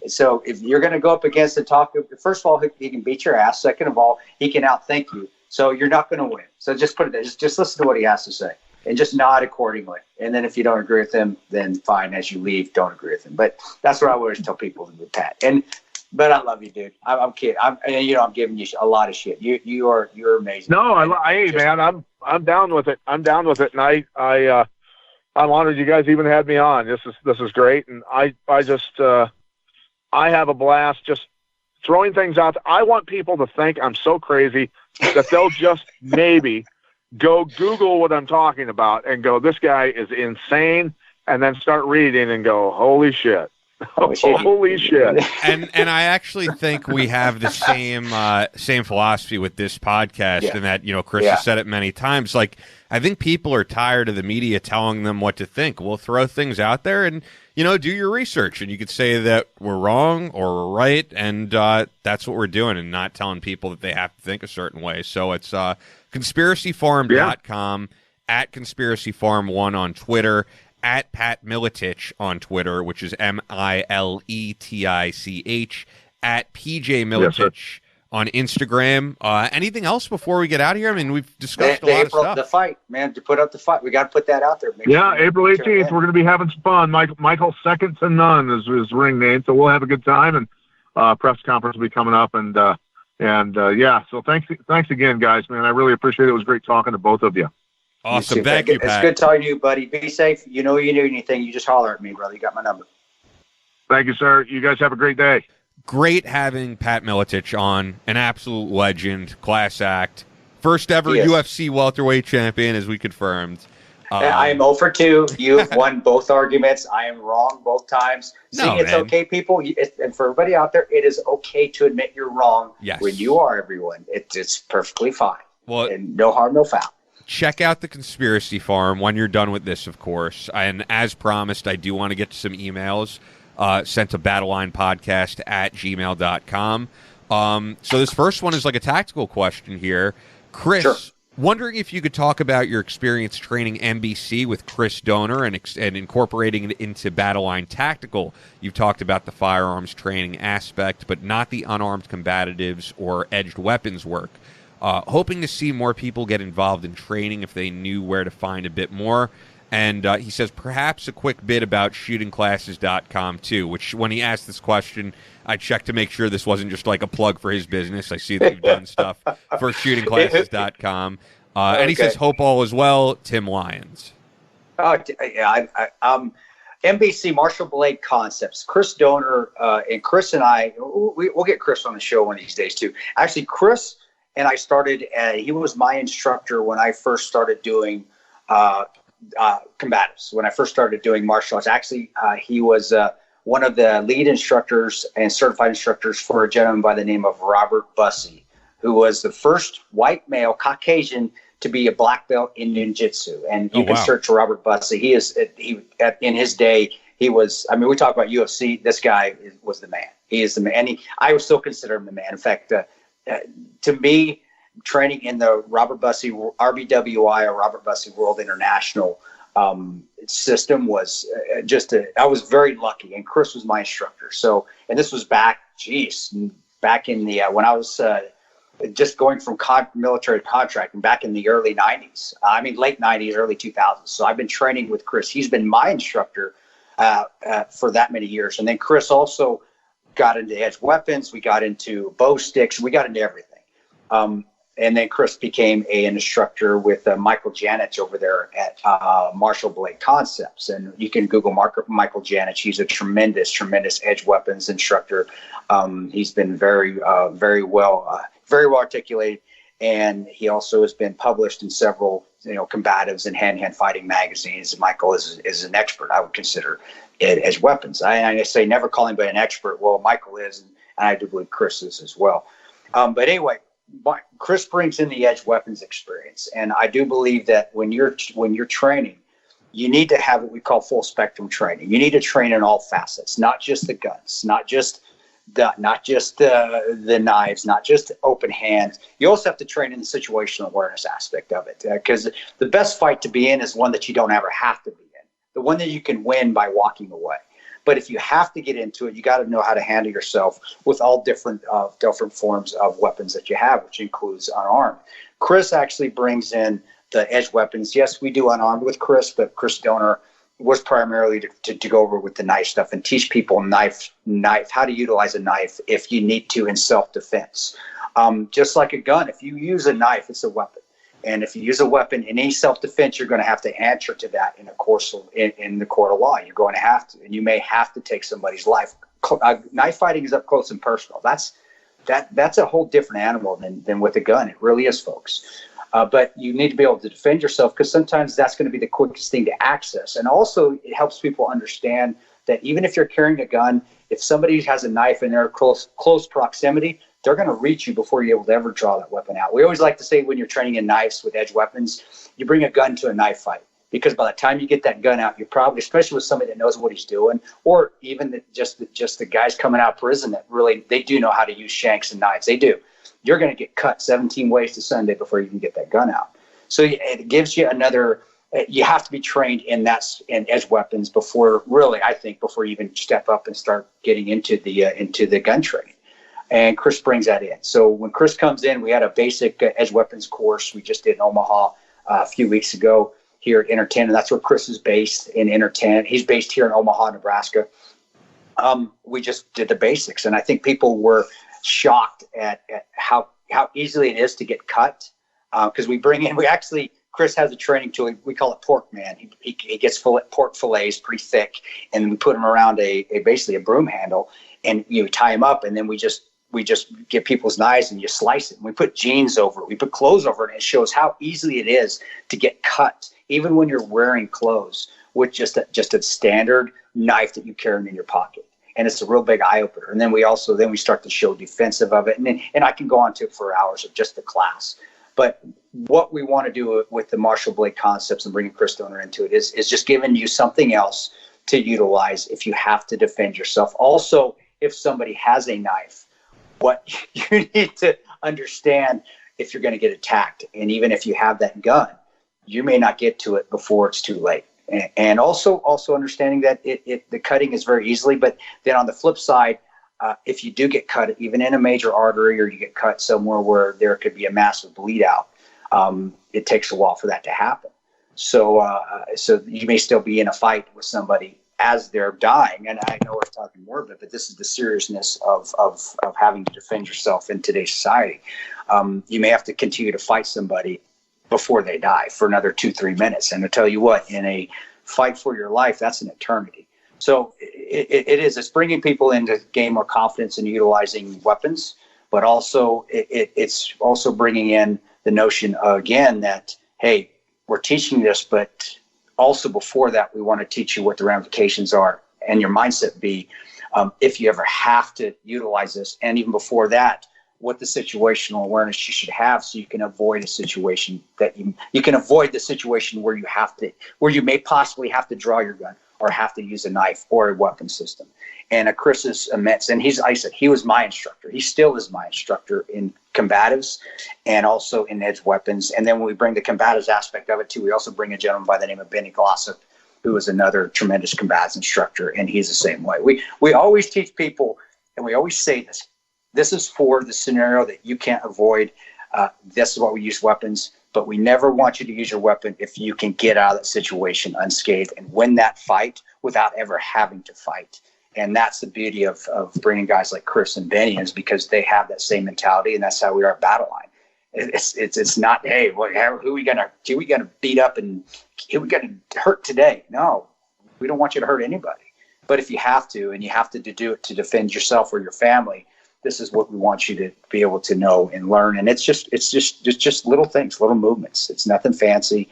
So if you're going to go up against the talk, first of all, he can beat your ass. Second of all, he can outthink you. So you're not going to win. So just put it there. Just listen to what he has to say and just nod accordingly. And then if you don't agree with him, then fine. As you leave, don't agree with him. But that's what I always tell people with Pat. But I love you, dude. I'm kidding. I'm giving you a lot of shit. You're amazing. No, man. I'm down with it. And I'm honored you guys even had me on. This is great, and I have a blast just throwing things out there. I want people to think I'm so crazy that they'll just maybe go Google what I'm talking about and go, this guy is insane, and then start reading and go, holy shit. Holy shit. And I actually think we have the same philosophy with this podcast, and that, Chris has said it many times. Like, I think people are tired of the media telling them what to think. We'll throw things out there and, do your research. And you could say that we're wrong or we're right. And that's what we're doing, and not telling people that they have to think a certain way. So it's conspiracyfarm.com, at conspiracyfarm1 on Twitter, at Pat Miletich on Twitter, which is Miletich, at PJ Miletich on Instagram. Anything else before we get out of here? I mean, we've discussed a lot of stuff. The fight, man, to put up the fight. We got to put that out there. April 18th, we're going to be having some fun. Michael second to Nunn is his ring name, so we'll have a good time, and press conference will be coming up, and so thanks again, guys, man. I really appreciate it. It was great talking to both of you. Awesome. Thank you, Pat. It's good talking to you, buddy. Be safe. You need anything, you just holler at me, brother. You got my number. Thank you, sir. You guys have a great day. Great having Pat Miletich on. An absolute legend, class act. First ever UFC welterweight champion, as we confirmed. I am 0 for 2. You have won both arguments. I am wrong both times. It's okay, people. And for everybody out there, it is okay to admit you're wrong when you are, everyone. It's perfectly fine. Well, and no harm, no foul. Check out the Conspiracy Farm when you're done with this, of course. And as promised, I do want to get to some emails sent to battlelinepodcast at gmail.com. So this first one is like a tactical question here. Chris, wondering if you could talk about your experience training NBC with Chris Donor and incorporating it into Battleline Tactical. You've talked about the firearms training aspect, but not the unarmed combatives or edged weapons work. Hoping to see more people get involved in training if they knew where to find a bit more. And he says perhaps a quick bit about shootingclasses.com too, which when he asked this question, I checked to make sure this wasn't just like a plug for his business. I see that you've done stuff for shootingclasses.com. And he says hope all is well, Tim Lyons. NBC, Marshall Blade Concepts, Chris Donor, and Chris and I, we'll get Chris on the show one of these days too. Actually, Chris and I started, he was my instructor when I first started doing combatives, when I first started doing martial arts. Actually, he was one of the lead instructors and certified instructors for a gentleman by the name of Robert Bussey, who was the first white male Caucasian to be a black belt in ninjutsu. And you can search Robert Bussey. In his day, he was, I mean, we talk about UFC. This guy was the man. He is the man. I would still consider him the man. In fact, to me, training in the Robert Bussey RBWI or Robert Bussey World International system was I was very lucky, and Chris was my instructor. So, and this was back in the when I was just going from military contracting back in the early 90s. I mean, late 90s, early 2000s. So I've been training with Chris. He's been my instructor for that many years. And then Chris also got into edge weapons. We got into bow sticks. We got into everything. And then Chris became an instructor with Michael Janich over there at Martial Blade Concepts. And you can Google Michael Janich. He's a tremendous edge weapons instructor. He's been very well articulated. And he also has been published in several, combatives and hand-to-hand fighting magazines. Michael is an expert, I would consider, in edge weapons. I say never call anybody an expert. Well, Michael is, and I do believe Chris is as well. But anyway, Chris brings in the edge weapons experience, and I do believe that when you're training, you need to have what we call full spectrum training. You need to train in all facets, not just the guns, not just the knives, not just open hands. You also have to train in the situational awareness aspect of it, because the best fight to be in is one that you don't ever have to be in, the one that you can win by walking away. But if you have to get into it, you got to know how to handle yourself with all different forms of weapons that you have, which includes unarmed. Chris actually brings in the edge weapons. Yes, we do unarmed with Chris, but Chris Donor was primarily to go over with the knife stuff and teach people knife how to utilize a knife if you need to in self-defense. Just like a gun, if you use a knife, it's a weapon. And if you use a weapon in any self-defense, you're going to have to answer to that in the court of law. You're going to have to, and you may have to take somebody's life. Knife fighting is up close and personal. That's a whole different animal than with a gun. It really is, folks. But you need to be able to defend yourself, because sometimes that's going to be the quickest thing to access. And also, it helps people understand that even if you're carrying a gun, if somebody has a knife and they're close proximity, they're going to reach you before you're able to ever draw that weapon out. We always like to say when you're training in knives with edge weapons, you bring a gun to a knife fight, because by the time you get that gun out, you're probably, especially with somebody that knows what he's doing, or even just the guys coming out of prison that really, they do know how to use shanks and knives. They do. You're going to get cut 17 ways to Sunday before you can get that gun out. So it gives you another. You have to be trained in edge weapons before you even step up and start getting into the gun training. And Chris brings that in. So when Chris comes in, we had a basic edge weapons course we just did in Omaha a few weeks ago here at Interten, and that's where Chris is based, in Interten. He's based here in Omaha, Nebraska. We just did the basics, and I think people were shocked at how easily it is to get cut, because Chris has a training tool. We call it Pork Man. He gets pork fillets pretty thick, and we put them around basically a broom handle, and you tie them up, and then we just get people's knives and you slice it. And we put jeans over it. We put clothes over it, and it shows how easily it is to get cut, even when you're wearing clothes, with just a standard knife that you carry in your pocket. And it's a real big eye opener. And then we start to show defensive of it. And I can go on to it for hours of just the class. But what we want to do with the Martial Blade Concepts and bringing Chris Donor into it is just giving you something else to utilize if you have to defend yourself. Also, if somebody has a knife, what you need to understand if you're going to get attacked. And even if you have that gun, you may not get to it before it's too late. And also understanding that the cutting is very easily, but then on the flip side, if you do get cut, even in a major artery, or you get cut somewhere where there could be a massive bleed out, it takes a while for that to happen. So you may still be in a fight with somebody as they're dying. And I know we're talking morbid, but this is the seriousness of having to defend yourself in today's society. You may have to continue to fight somebody before they die for another 2-3 minutes. And I tell you what, in a fight for your life, that's an eternity. So it's bringing people in to gain more confidence in utilizing weapons, but also it's also bringing in the notion again that, hey, we're teaching this, but also before that, we want to teach you what the ramifications are, and your mindset be if you ever have to utilize this, and even before that, what the situational awareness you should have, so you can avoid a situation that you can avoid the situation where you may possibly have to draw your gun or have to use a knife or a weapon system. And Chris is immense, and he was my instructor. He still is my instructor in combatives and also in edge weapons. And then when we bring the combatives aspect of it too, we also bring a gentleman by the name of Benny Glossop, who is another tremendous combatives instructor, and he's the same way. We always teach people, and we always say this. This is for the scenario that you can't avoid. This is why we use weapons, but we never want you to use your weapon if you can get out of that situation unscathed and win that fight without ever having to fight. And that's the beauty of bringing guys like Chris and Benny, is because they have that same mentality, and that's how we are at Battleline. It's not, hey, who we gonna beat up and who we gonna hurt today? No, we don't want you to hurt anybody. But if you have to, and you have to do it to defend yourself or your family, this is what we want you to be able to know and learn. And it's just little things, little movements. It's nothing fancy.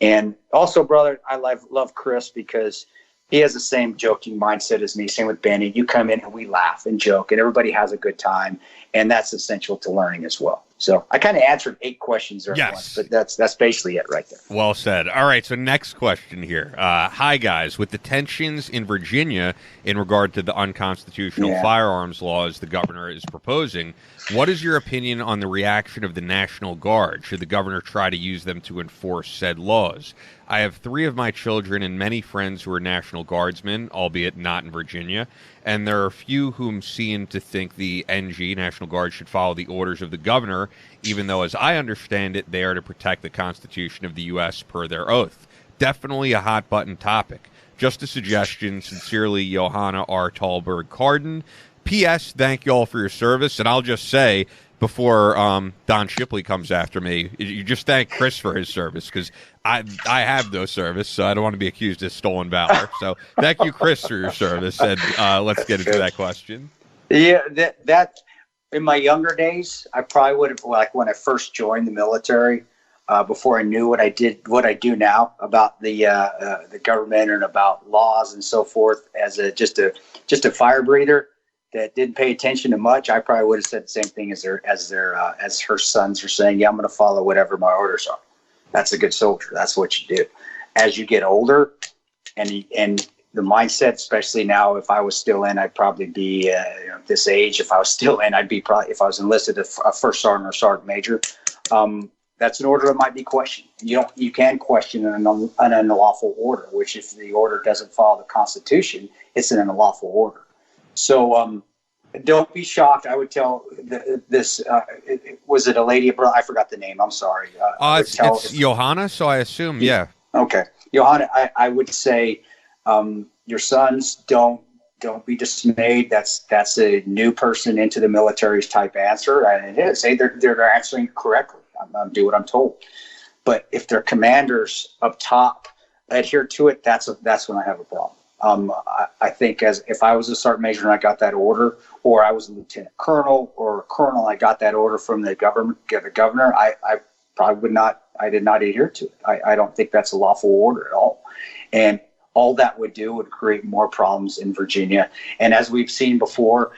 And also, brother, I love Chris because he has the same joking mindset as me. Same with Benny. You come in and we laugh and joke, and everybody has a good time, and that's essential to learning as well. So I kind of answered 8 questions there at once, but that's basically it right there. Well said. All right, so next question here. Hi, guys. With the tensions in Virginia in regard to the unconstitutional firearms laws the governor is proposing, what is your opinion on the reaction of the National Guard? Should the governor try to use them to enforce said laws? I have 3 of my children and many friends who are National Guardsmen, albeit not in Virginia, and there are a few whom seem to think the NG, National Guard, should follow the orders of the governor, even though, as I understand it, they are to protect the Constitution of the U.S. per their oath. Definitely a hot-button topic. Just a suggestion. Sincerely, Johanna R. Tallberg-Carden. P.S. Thank you all for your service, and I'll just say, before Don Shipley comes after me, you just thank Chris for his service, because I have no service, so I don't want to be accused of stolen valor. So thank you, Chris, for your service, and let's get into that question. Yeah, that in my younger days, I probably would have, like when I first joined the military, before I knew what I do now about the government and about laws and so forth, as just a fire breather that didn't pay attention to much, I probably would have said the same thing as her sons are saying. Yeah, I'm going to follow whatever my orders are. That's a good soldier. That's what you do. As you get older, and the mindset, especially now, if I was still in, I'd probably be this age. If I was still in, I'd be probably, if I was enlisted, a first sergeant or sergeant major. That's an order that might be questioned. You can question an unlawful order, which if the order doesn't follow the Constitution, it's an unlawful order. So don't be shocked. I would tell this. Was it a lady? I forgot the name. I'm sorry. It's Johanna, so I assume, yeah. Okay. Johanna, I would say your sons, don't be dismayed. That's a new person into the military's type answer. And it is. Say they're answering correctly. I'm doing what I'm told. But if their commanders up top adhere to it, that's when I have a problem. I think if I was a sergeant major and I got that order, or I was a lieutenant colonel or a colonel, I got that order from the governor, I probably would not. I did not adhere to it. I don't think that's a lawful order at all. And all that would do would create more problems in Virginia. And as we've seen before,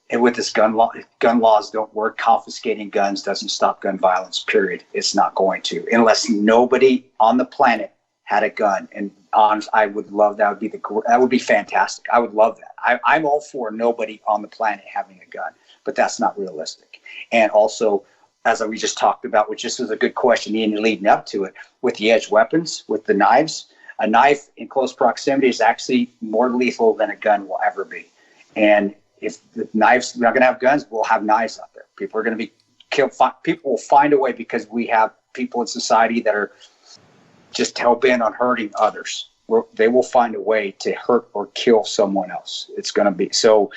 and with this gun laws don't work. Confiscating guns doesn't stop gun violence, period. It's not going to, unless nobody on the planet had a gun. And I would love that. That would be fantastic. I would love that. I'm all for nobody on the planet having a gun, but that's not realistic. And also, as we just talked about, which this was a good question, Ian, leading up to it, with the edge weapons, with the knives, a knife in close proximity is actually more lethal than a gun will ever be. And if the knives, we're not going to have guns, we'll have knives out there. People are going to be killed. People will find a way, because we have people in society that are just hell-bent on hurting others. They will find a way to hurt or kill someone else. It's going to be so.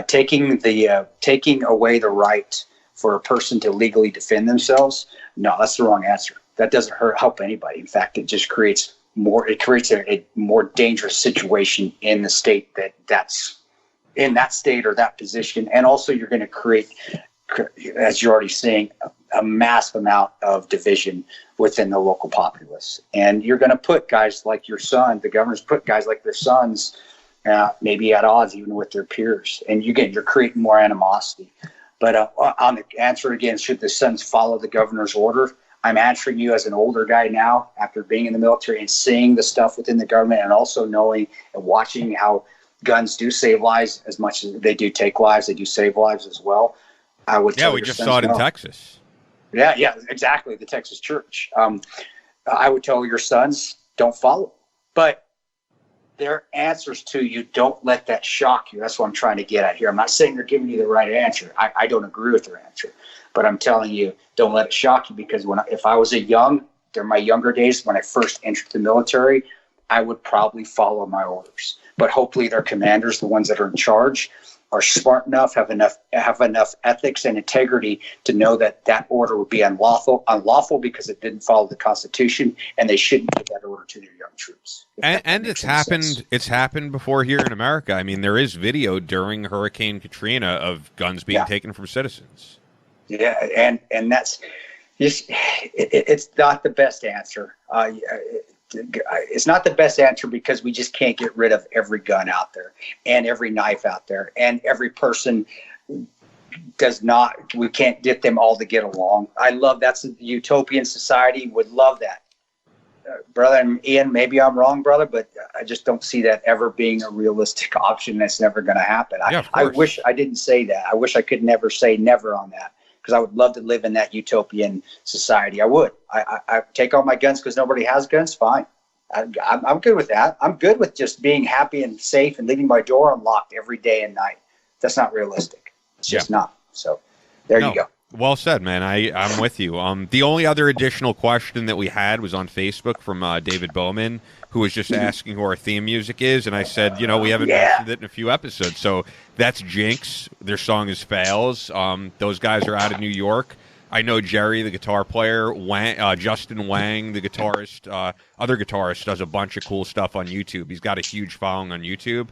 Taking away the right for a person to legally defend themselves, no, that's the wrong answer. That doesn't help anybody. In fact, it just creates more. It creates a more dangerous situation in the state that's in that state or that position, and also you're going to create, as you're already seeing, a massive amount of division within the local populace. And you're going to put guys like your son, the governor's put guys like their sons, maybe at odds even with their peers. And you're creating more animosity. But on the answer again, should the sons follow the governor's order? I'm answering you as an older guy now, after being in the military and seeing the stuff within the government, and also knowing and watching how guns do save lives as much as they do take lives. They do save lives as well. I would. Yeah, we just saw it in Texas. Yeah, exactly. The Texas church. I would tell your sons, don't follow. But their answers to you, don't let that shock you. That's what I'm trying to get at here. I'm not saying they're giving you the right answer. I don't agree with their answer. But I'm telling you, don't let it shock you, because if I was during my younger days, when I first entered the military, I would probably follow my orders. but hopefully their commanders, the ones that are in charge, are smart enough, have enough ethics and integrity to know that that order would be unlawful because it didn't follow the Constitution, and they shouldn't give that order to their young troops. And it's happened. Sense. It's happened before here in America. I mean, there is video during Hurricane Katrina of guns being taken from citizens. Yeah, and that's just it's not the best answer. It's not the best answer because we just can't get rid of every gun out there and every knife out there, and every person does not. We can't get them all to get along. I love that's a utopian society. Would love that, brother Ian. Maybe I'm wrong, brother, but I just don't see that ever being a realistic option. That's never going to happen. I wish I didn't say that. I wish I could never say never on that, because I would love to live in that utopian society. I would. I take all my guns because nobody has guns. Fine. I'm good with that. I'm good with just being happy and safe and leaving my door unlocked every day and night. That's not realistic. It's just not. So there you go. Well said, man. I'm with you. The only other additional question that we had was on Facebook from David Bowman, who was just asking who our theme music is, and I said, we haven't mentioned it in a few episodes. So that's Jinx. Their song is Fails. Those guys are out of New York. I know Jerry, the guitar player, Justin Wang, the guitarist, other guitarist, does a bunch of cool stuff on YouTube. He's got a huge following on YouTube.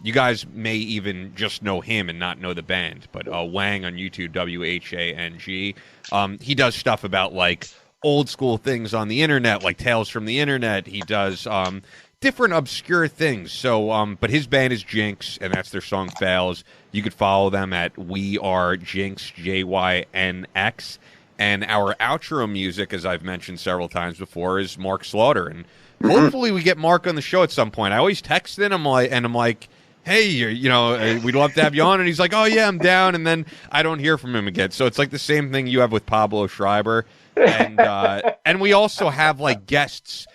You guys may even just know him and not know the band, but Wang on YouTube, Whang. He does stuff about like old school things on the internet, like Tales from the Internet. He does different obscure things. So, but his band is Jinx, and that's their song Fails. You could follow them at We Are Jinx, JYNX. And our outro music, as I've mentioned several times before, is Mark Slaughter. And hopefully we get Mark on the show at some point. I always text him, I'm like, hey, we'd love to have you on. And he's like, oh, yeah, I'm down. And then I don't hear from him again. So it's like the same thing you have with Pablo Schreiber. And we also have, like, guests.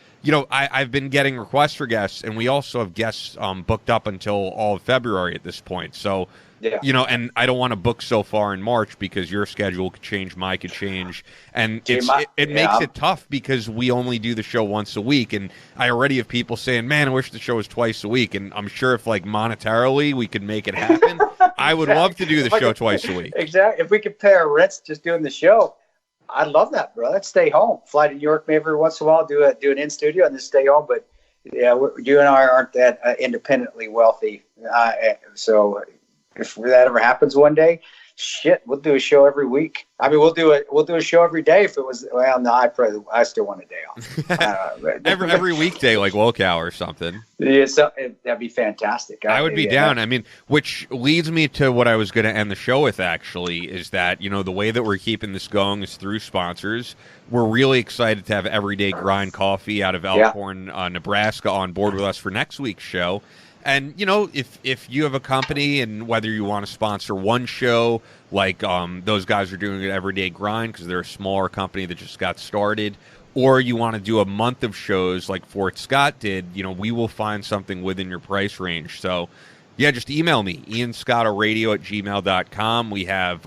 I've been getting requests for guests, and we also have guests booked up until all of February at this point. So, and I don't want to book so far in March because your schedule could change, mine could change. And it makes it tough because we only do the show once a week. And I already have people saying, man, I wish the show was twice a week. And I'm sure if, like, monetarily we could make it happen, I would love to do the show twice a week. Exactly. If we could pay our rents just doing the show, I'd love that, bro. Let's stay home. Fly to New York maybe every once in a while, do an in studio, and then stay home. But yeah, you and I aren't that independently wealthy. So if that ever happens one day, shit, we'll do a show every week. I mean, we'll do a show every day if it was. Well, no, I still want a day off. every weekday, like Wokow or something. Yeah, so that'd be fantastic. I would be down. I mean, which leads me to what I was going to end the show with. Actually, is that the way that we're keeping this going is through sponsors. We're really excited to have Everyday Grind Coffee out of Elkhorn, Nebraska, on board with us for next week's show. And, if you have a company and whether you want to sponsor one show, like those guys are doing an Everyday Grind because they're a smaller company that just got started, or you want to do a month of shows like Fort Scott did, we will find something within your price range. So, yeah, just email me, ianscottoradio@gmail.com. We have,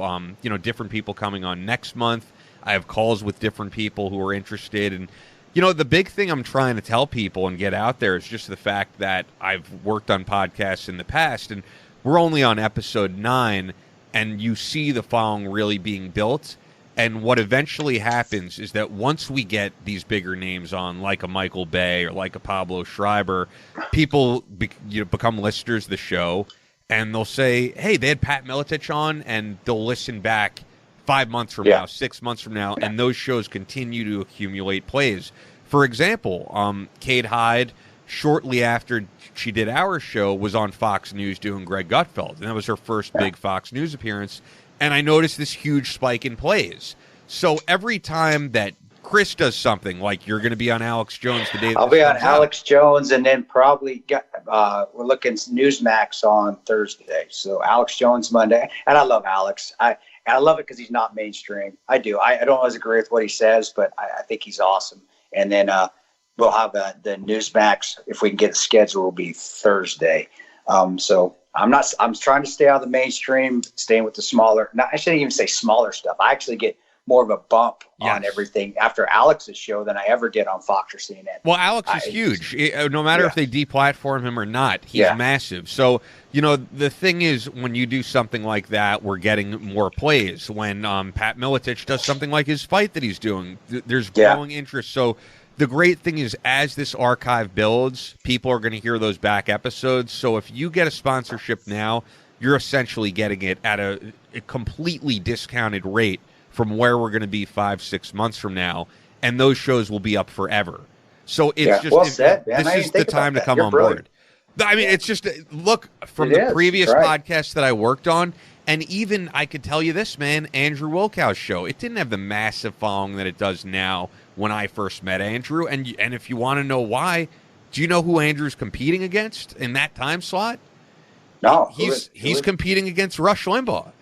different people coming on next month. I have calls with different people who are interested. And, the big thing I'm trying to tell people and get out there is just the fact that I've worked on podcasts in the past, and we're only on episode 9, and you see the following really being built. And what eventually happens is that once we get these bigger names on, like a Michael Bay or like a Pablo Schreiber, people become listeners of the show, and they'll say, hey, they had Pat Miletich on, and they'll listen back 5 months from now, 6 months from now, and those shows continue to accumulate plays. For example, Kate Hyde, shortly after she did our show, was on Fox News doing Greg Gutfeld, and that was her first big Fox News appearance, and I noticed this huge spike in plays. So every time that Chris does something, like you're going to be on Alex Jones today. I'll be on Alex Jones, and then probably we're looking Newsmax on Thursday. So Alex Jones Monday, and I love Alex. I love it because he's not mainstream. I do. I don't always agree with what he says, but I think he's awesome. And then we'll have the Newsmax, if we can get a schedule, will be Thursday. So I'm trying to stay out of the mainstream, staying with the smaller. I shouldn't even say smaller stuff. I actually get more of a bump on everything after Alex's show than I ever did on Fox or CNN. Well, Alex is huge. No matter if they deplatform him or not, he's massive. So, the thing is, when you do something like that, we're getting more plays. When Pat Miletich does something like his fight that he's doing, there's growing interest. So the great thing is, as this archive builds, people are going to hear those back episodes. So if you get a sponsorship now, you're essentially getting it at a completely discounted rate from where we're going to be 5-6 months from now, and those shows will be up forever. So it's just this is the time to come on board. I mean, it's just look from the previous podcast that I worked on, and even I could tell you this, man, Andrew Wilkow's show. It didn't have the massive following that it does now when I first met Andrew, and if you want to know why, do you know who Andrew's competing against in that time slot? No, he's competing against Rush Limbaugh.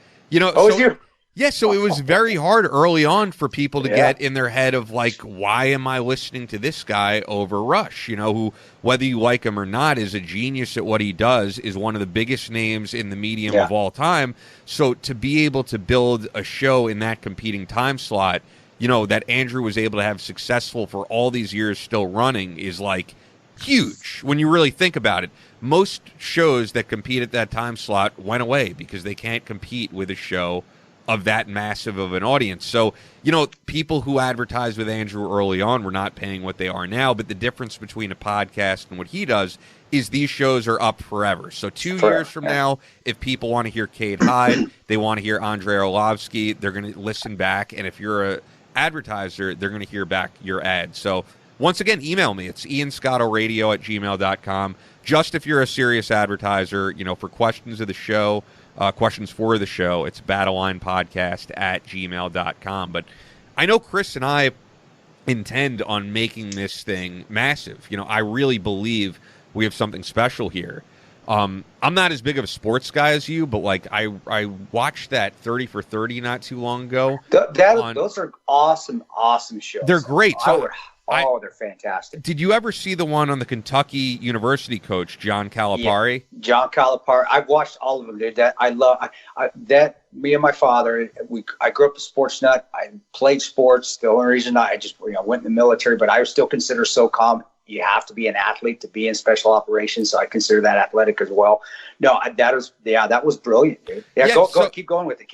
So it was very hard early on for people to get in their head of like, why am I listening to this guy over Rush? Who, whether you like him or not, is a genius at what he does, is one of the biggest names in the medium of all time. So to be able to build a show in that competing time slot, that Andrew was able to have successful for all these years still running is like huge when you really think about it. Most shows that compete at that time slot went away because they can't compete with a show of that massive of an audience. So, people who advertised with Andrew early on were not paying what they are now, but the difference between a podcast and what he does is these shows are up forever. So 2 years from now, if people want to hear Cade Hyde, they want to hear Andrei Arlovsky, they're going to listen back, and if you're a advertiser, they're going to hear back your ad. So once again, email me. It's ianscottoradio@gmail.com. Just if you're a serious advertiser, for questions of the show, questions for the show, it's Battleline Podcast @gmail.com. But I know Chris and I intend on making this thing massive. I really believe we have something special here. I'm not as big of a sports guy as you, but like I watched that 30 for 30 not too long ago. Those are awesome shows. They're great. They're fantastic. Did you ever see the one on the Kentucky University coach, John Calipari? Yeah, John Calipari. I've watched all of them, dude. Me and my father, I grew up a sports nut. I played sports. The only reason I just went in the military, but I was still considered SOCOM. You have to be an athlete to be in special operations, so I consider that athletic as well. No, that was brilliant, dude. Keep going with it.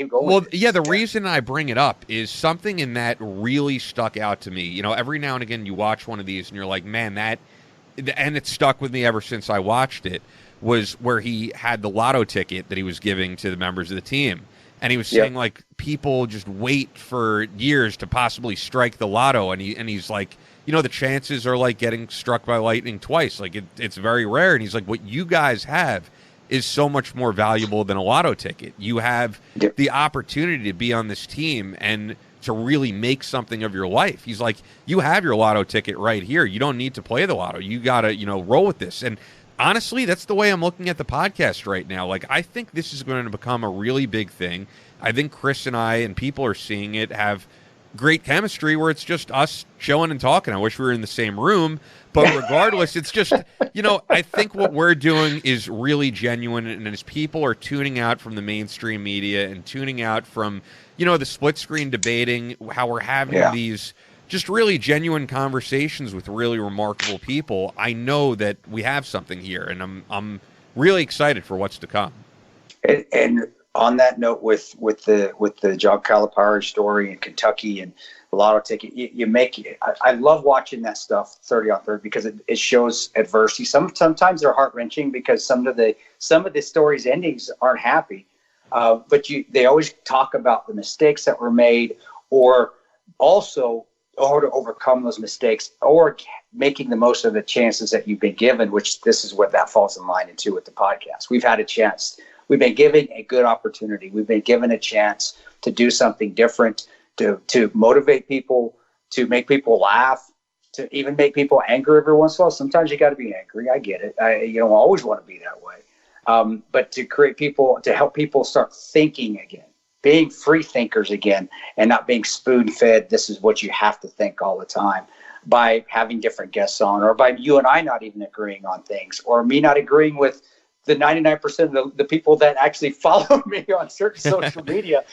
The reason I bring it up is something in that really stuck out to me. Every now and again you watch one of these and you're like, man, and it stuck with me ever since I watched it, was where he had the lotto ticket that he was giving to the members of the team. And he was saying, like, people just wait for years to possibly strike the lotto, and he's like, the chances are like getting struck by lightning twice. Like it's very rare. And he's like, what you guys have is so much more valuable than a lotto ticket. You have the opportunity to be on this team and to really make something of your life. He's like, you have your lotto ticket right here. You don't need to play the lotto. You got to, roll with this. And honestly, that's the way I'm looking at the podcast right now. Like, I think this is going to become a really big thing. I think Chris and I, and people are seeing it, have great chemistry where it's just us chilling and talking. I wish we were in the same room, but regardless, it's just, I think what we're doing is really genuine. And as people are tuning out from the mainstream media and tuning out from, the split screen debating, how we're having these just really genuine conversations with really remarkable people, I know that we have something here, and I'm really excited for what's to come. And on that note, with the John Calipari story in Kentucky and the lotto ticket, I love watching that stuff 30 on 30 because it shows adversity. Sometimes they're heart wrenching because some of the stories' endings aren't happy. But they always talk about the mistakes that were made, or also how to overcome those mistakes, or making the most of the chances that you've been given. Which this is what that falls in line into with the podcast. We've had a chance. We've been given a good opportunity. We've been given a chance to do something different, to motivate people, to make people laugh, to even make people angry every once in a while. Sometimes you got to be angry. I get it. You don't always want to be that way. But to create people, to help people start thinking again, being free thinkers again, and not being spoon-fed, this is what you have to think all the time, by having different guests on, or by you and I not even agreeing on things, or me not agreeing with the 99% of the people that actually follow me on certain social media.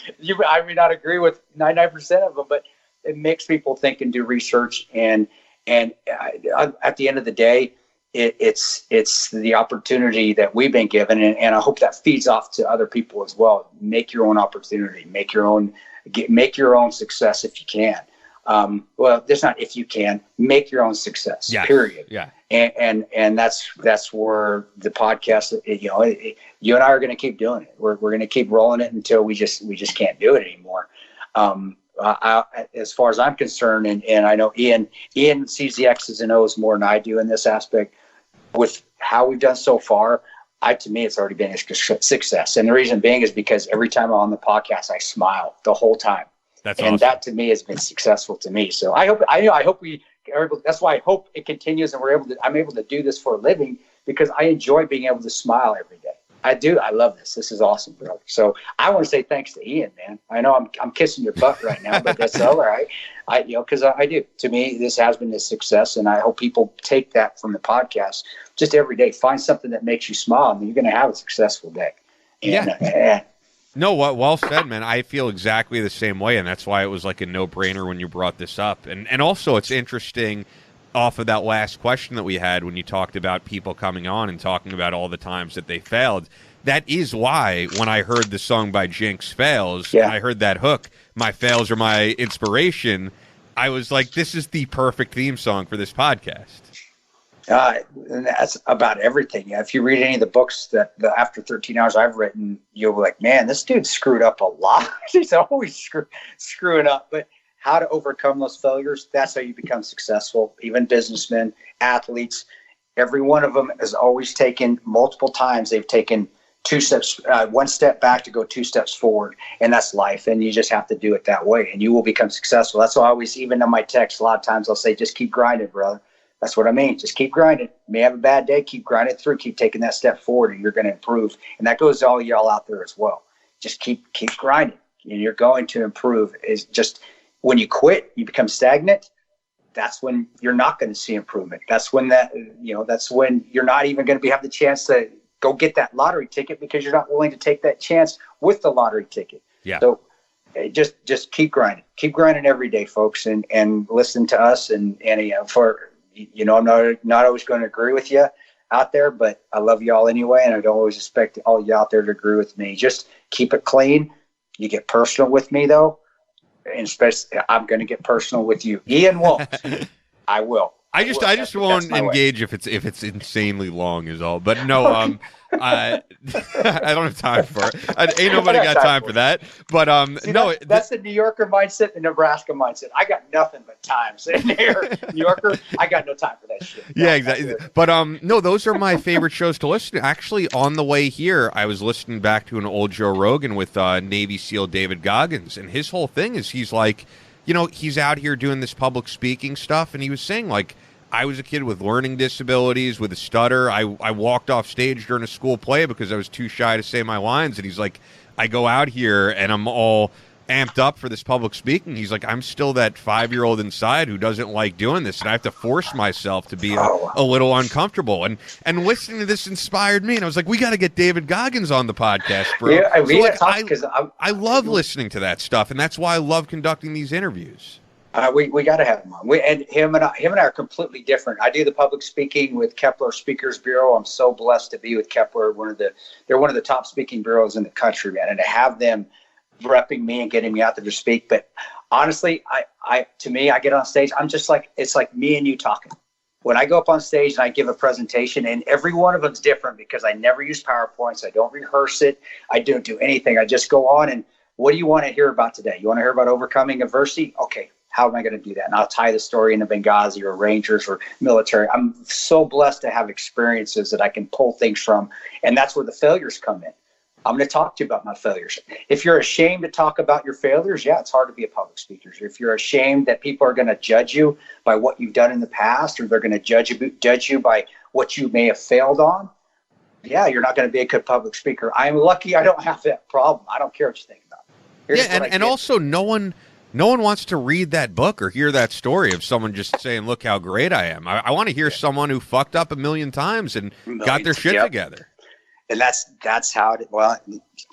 I may not agree with 99% of them, but it makes people think and do research. And at the end of the day, it's the opportunity that we've been given. And I hope that feeds off to other people as well. Make your own opportunity, make your own success if you can. Well, there's not if you can, make your own success, period. Yeah. And that's where the podcast, you and I are going to keep doing it. We're going to keep rolling it until we just can't do it anymore. As far as I'm concerned, and I know Ian sees the X's and O's more than I do in this aspect. With how we've done so far, to me, it's already been a success. And the reason being is because every time I'm on the podcast, I smile the whole time. That's awesome. And that to me has been successful to me. So I hope that's why I hope it continues, and I'm able to do this for a living, because I enjoy being able to smile every day. I do. I love this. This is awesome, brother. So I want to say thanks to Ian, man. I know I'm kissing your butt right now, but that's all right. Because I do. To me, this has been a success, and I hope people take that from the podcast. Just every day, find something that makes you smile, and you're going to have a successful day. No, well said, man. I feel exactly the same way, and that's why it was like a no-brainer when you brought this up. And also, it's interesting off of that last question that we had when you talked about people coming on and talking about all the times that they failed. That is why when I heard the song by Jinx, Fails, and I heard that hook, my fails are my inspiration, I was like, this is the perfect theme song for this podcast. And that's about everything. If you read any of the books that after 13 hours I've written, you'll be like, man, this dude screwed up a lot. He's always screwing up. But how to overcome those failures, that's how you become successful. Even businessmen, athletes, every one of them has always taken multiple times. They've taken one step back to go 2 steps forward, and that's life. And you just have to do it that way, and you will become successful. That's why I always, even in my text, a lot of times I'll say, just keep grinding, brother. That's what I mean. Just keep grinding. You may have a bad day. Keep grinding through. Keep taking that step forward, and you're going to improve. And that goes to all y'all out there as well. Just keep grinding, and you're going to improve. It's just when you quit, you become stagnant. That's when you're not going to see improvement. That's when that's when you're not even going to have the chance to go get that lottery ticket, because you're not willing to take that chance with the lottery ticket. Yeah. So just keep grinding. Keep grinding every day, folks, and listen to us. And I'm not always going to agree with you out there, but I love y'all anyway, and I don't always expect all you out there to agree with me. Just keep it clean. You get personal with me, though, and especially I'm going to get personal with you. Ian won't. I will. I just won't engage if it's insanely long is all. But no, I don't have time for it. Ain't nobody got time for that. But that's the New Yorker mindset, the Nebraska mindset. I got nothing but time sitting here. New Yorker, I got no time for that shit. Yeah, exactly. But no, those are my favorite shows to listen to. Actually, on the way here, I was listening back to an old Joe Rogan with Navy SEAL David Goggins, and his whole thing is he's like, he's out here doing this public speaking stuff, and he was saying, like, I was a kid with learning disabilities, with a stutter. I walked off stage during a school play because I was too shy to say my lines, and he's like, I go out here, and I'm all amped up for this public speaking. He's like, I'm still that 5-year-old inside who doesn't like doing this, and I have to force myself to be a little uncomfortable. And listening to this inspired me, and I was like, we got to get David Goggins on the podcast, bro. Yeah, I love listening to that stuff, and that's why I love conducting these interviews. We got to have him on. Him and I are completely different. I do the public speaking with Kepler Speakers Bureau. I'm so blessed to be with Kepler. They're one of the top speaking bureaus in the country, man, and to have them repping me and getting me out there to speak. But honestly, I get on stage, I'm just like, it's like me and you talking. When I go up on stage and I give a presentation, and every one of them's different because I never use PowerPoints. I don't rehearse it. I don't do anything. I just go on and, what do you want to hear about today? You want to hear about overcoming adversity? Okay. How am I going to do that? And I'll tie the story into Benghazi or Rangers or military. I'm so blessed to have experiences that I can pull things from. And that's where the failures come in. I'm going to talk to you about my failures. If you're ashamed to talk about your failures, it's hard to be a public speaker. If you're ashamed that people are going to judge you by what you've done in the past, or they're going to judge you by what you may have failed on, you're not going to be a good public speaker. I'm lucky I don't have that problem. I don't care what you think about it. And also no one wants to read that book or hear that story of someone just saying, look how great I am. I want to hear someone who fucked up a million times and got their shit together. that's how it. Well,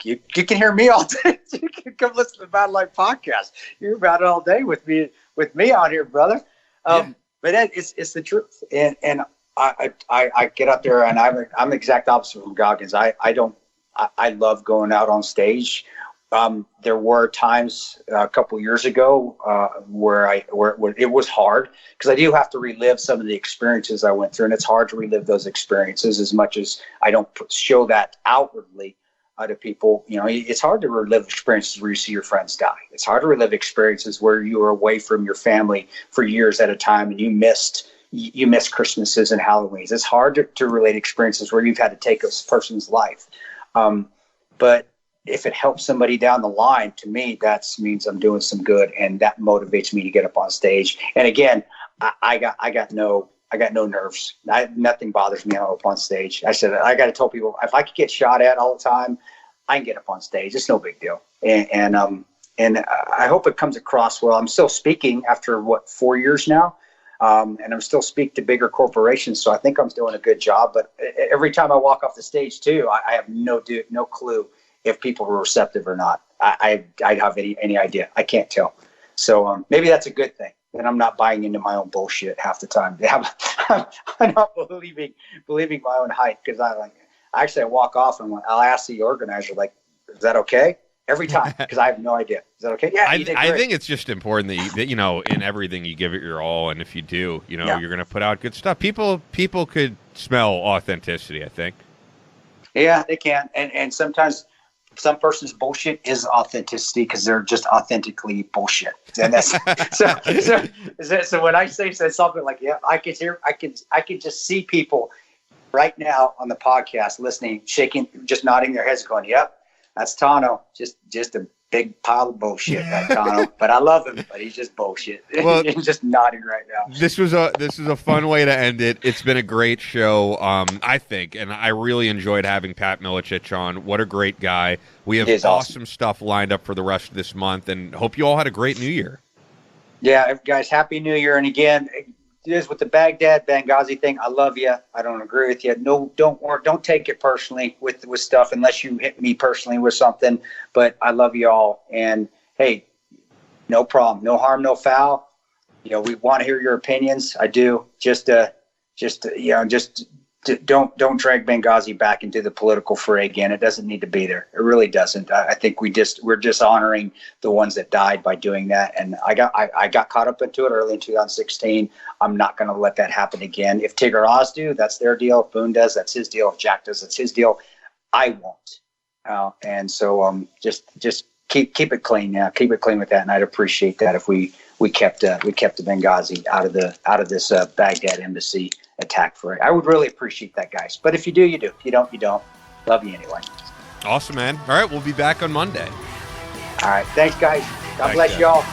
you can hear me all day. You can come listen to the Battleline Podcast. You're about it all day with me out here, brother. But it's the truth. And I get up there, and I'm the exact opposite from Goggins. I love going out on stage. There were times a couple years ago where it was hard, because I do have to relive some of the experiences I went through, and it's hard to relive those experiences as much as I don't show that outwardly to people. You know, it's hard to relive experiences where you see your friends die. It's hard to relive experiences where you were away from your family for years at a time and you missed Christmases and Halloweens. It's hard to relate experiences where you've had to take a person's life. But if it helps somebody down the line, to me, that means I'm doing some good, and that motivates me to get up on stage. And again, I got no nerves. Nothing bothers me up on stage. I said, I got to tell people, if I could get shot at all the time, I can get up on stage. It's no big deal. And I hope it comes across well. I'm still speaking after 4 years now. And I'm still speaking to bigger corporations. So I think I'm doing a good job, but every time I walk off the stage too, I have no clue if people are receptive or not. I have any idea. I can't tell. So maybe that's a good thing, that I'm not buying into my own bullshit half the time. I'm not believing my own hype, because I walk off and I'll ask the organizer, like, is that okay? Every time, because I have no idea. Is that okay? Yeah, I think it's just important that you know, in everything you give it your all, and if you do, you know, you're going to put out good stuff. People could smell authenticity, I think. Yeah, they can, and sometimes some person's bullshit is authenticity, because they're just authentically bullshit. And that's so when I say something like, I can just see people right now on the podcast listening, shaking, just nodding their heads, going, "Yep. That's Tano, just a big pile of bullshit, that Tano." But I love him, but he's just bullshit. Well, he's just nodding right now. This is a fun way to end it. It's been a great show, I think, and I really enjoyed having Pat Miletich on. What a great guy. We have awesome stuff lined up for the rest of this month, and hope you all had a great New Year. Yeah, guys, Happy New Year. And again, with the Baghdad Benghazi thing, I love you. I don't agree with you. No, don't take it personally with stuff, unless you hit me personally with something. But I love you all, and hey, no problem, no harm, no foul. You know, we want to hear your opinions. I do. Just don't drag Benghazi back into the political fray again. It doesn't need to be there. It really doesn't. I think we're just honoring the ones that died by doing that. And I got caught up into it early in 2016. I'm not going to let that happen again. If Tigger Oz do, that's their deal. If Boone does, that's his deal. If Jack does, that's his deal. I won't. And so just keep it clean now. Keep it clean with that. And I'd appreciate that if we kept the Benghazi out of this Baghdad embassy attack for it. I would really appreciate that, guys. But if you do, you do. If you don't, you don't. Love you anyway. Awesome, man. All right, we'll be back on Monday. All right. Thanks, guys. God bless y'all.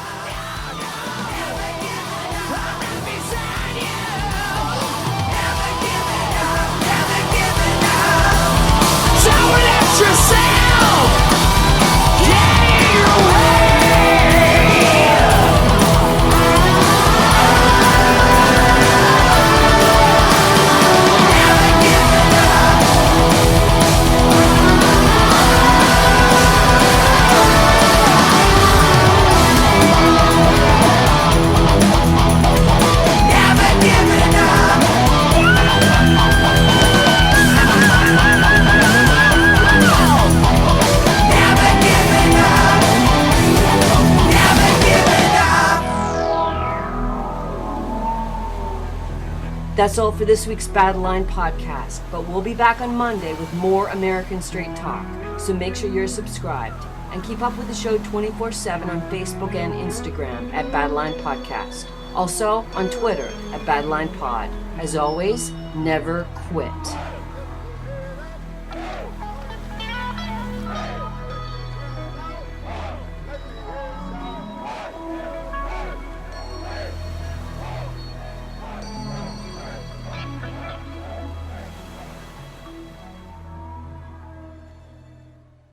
That's all for this week's Battleline Podcast, but we'll be back on Monday with more American Straight Talk, so make sure you're subscribed. And keep up with the show 24/7 on Facebook and Instagram at Battleline Podcast. Also on Twitter at Battleline Pod. As always, never quit.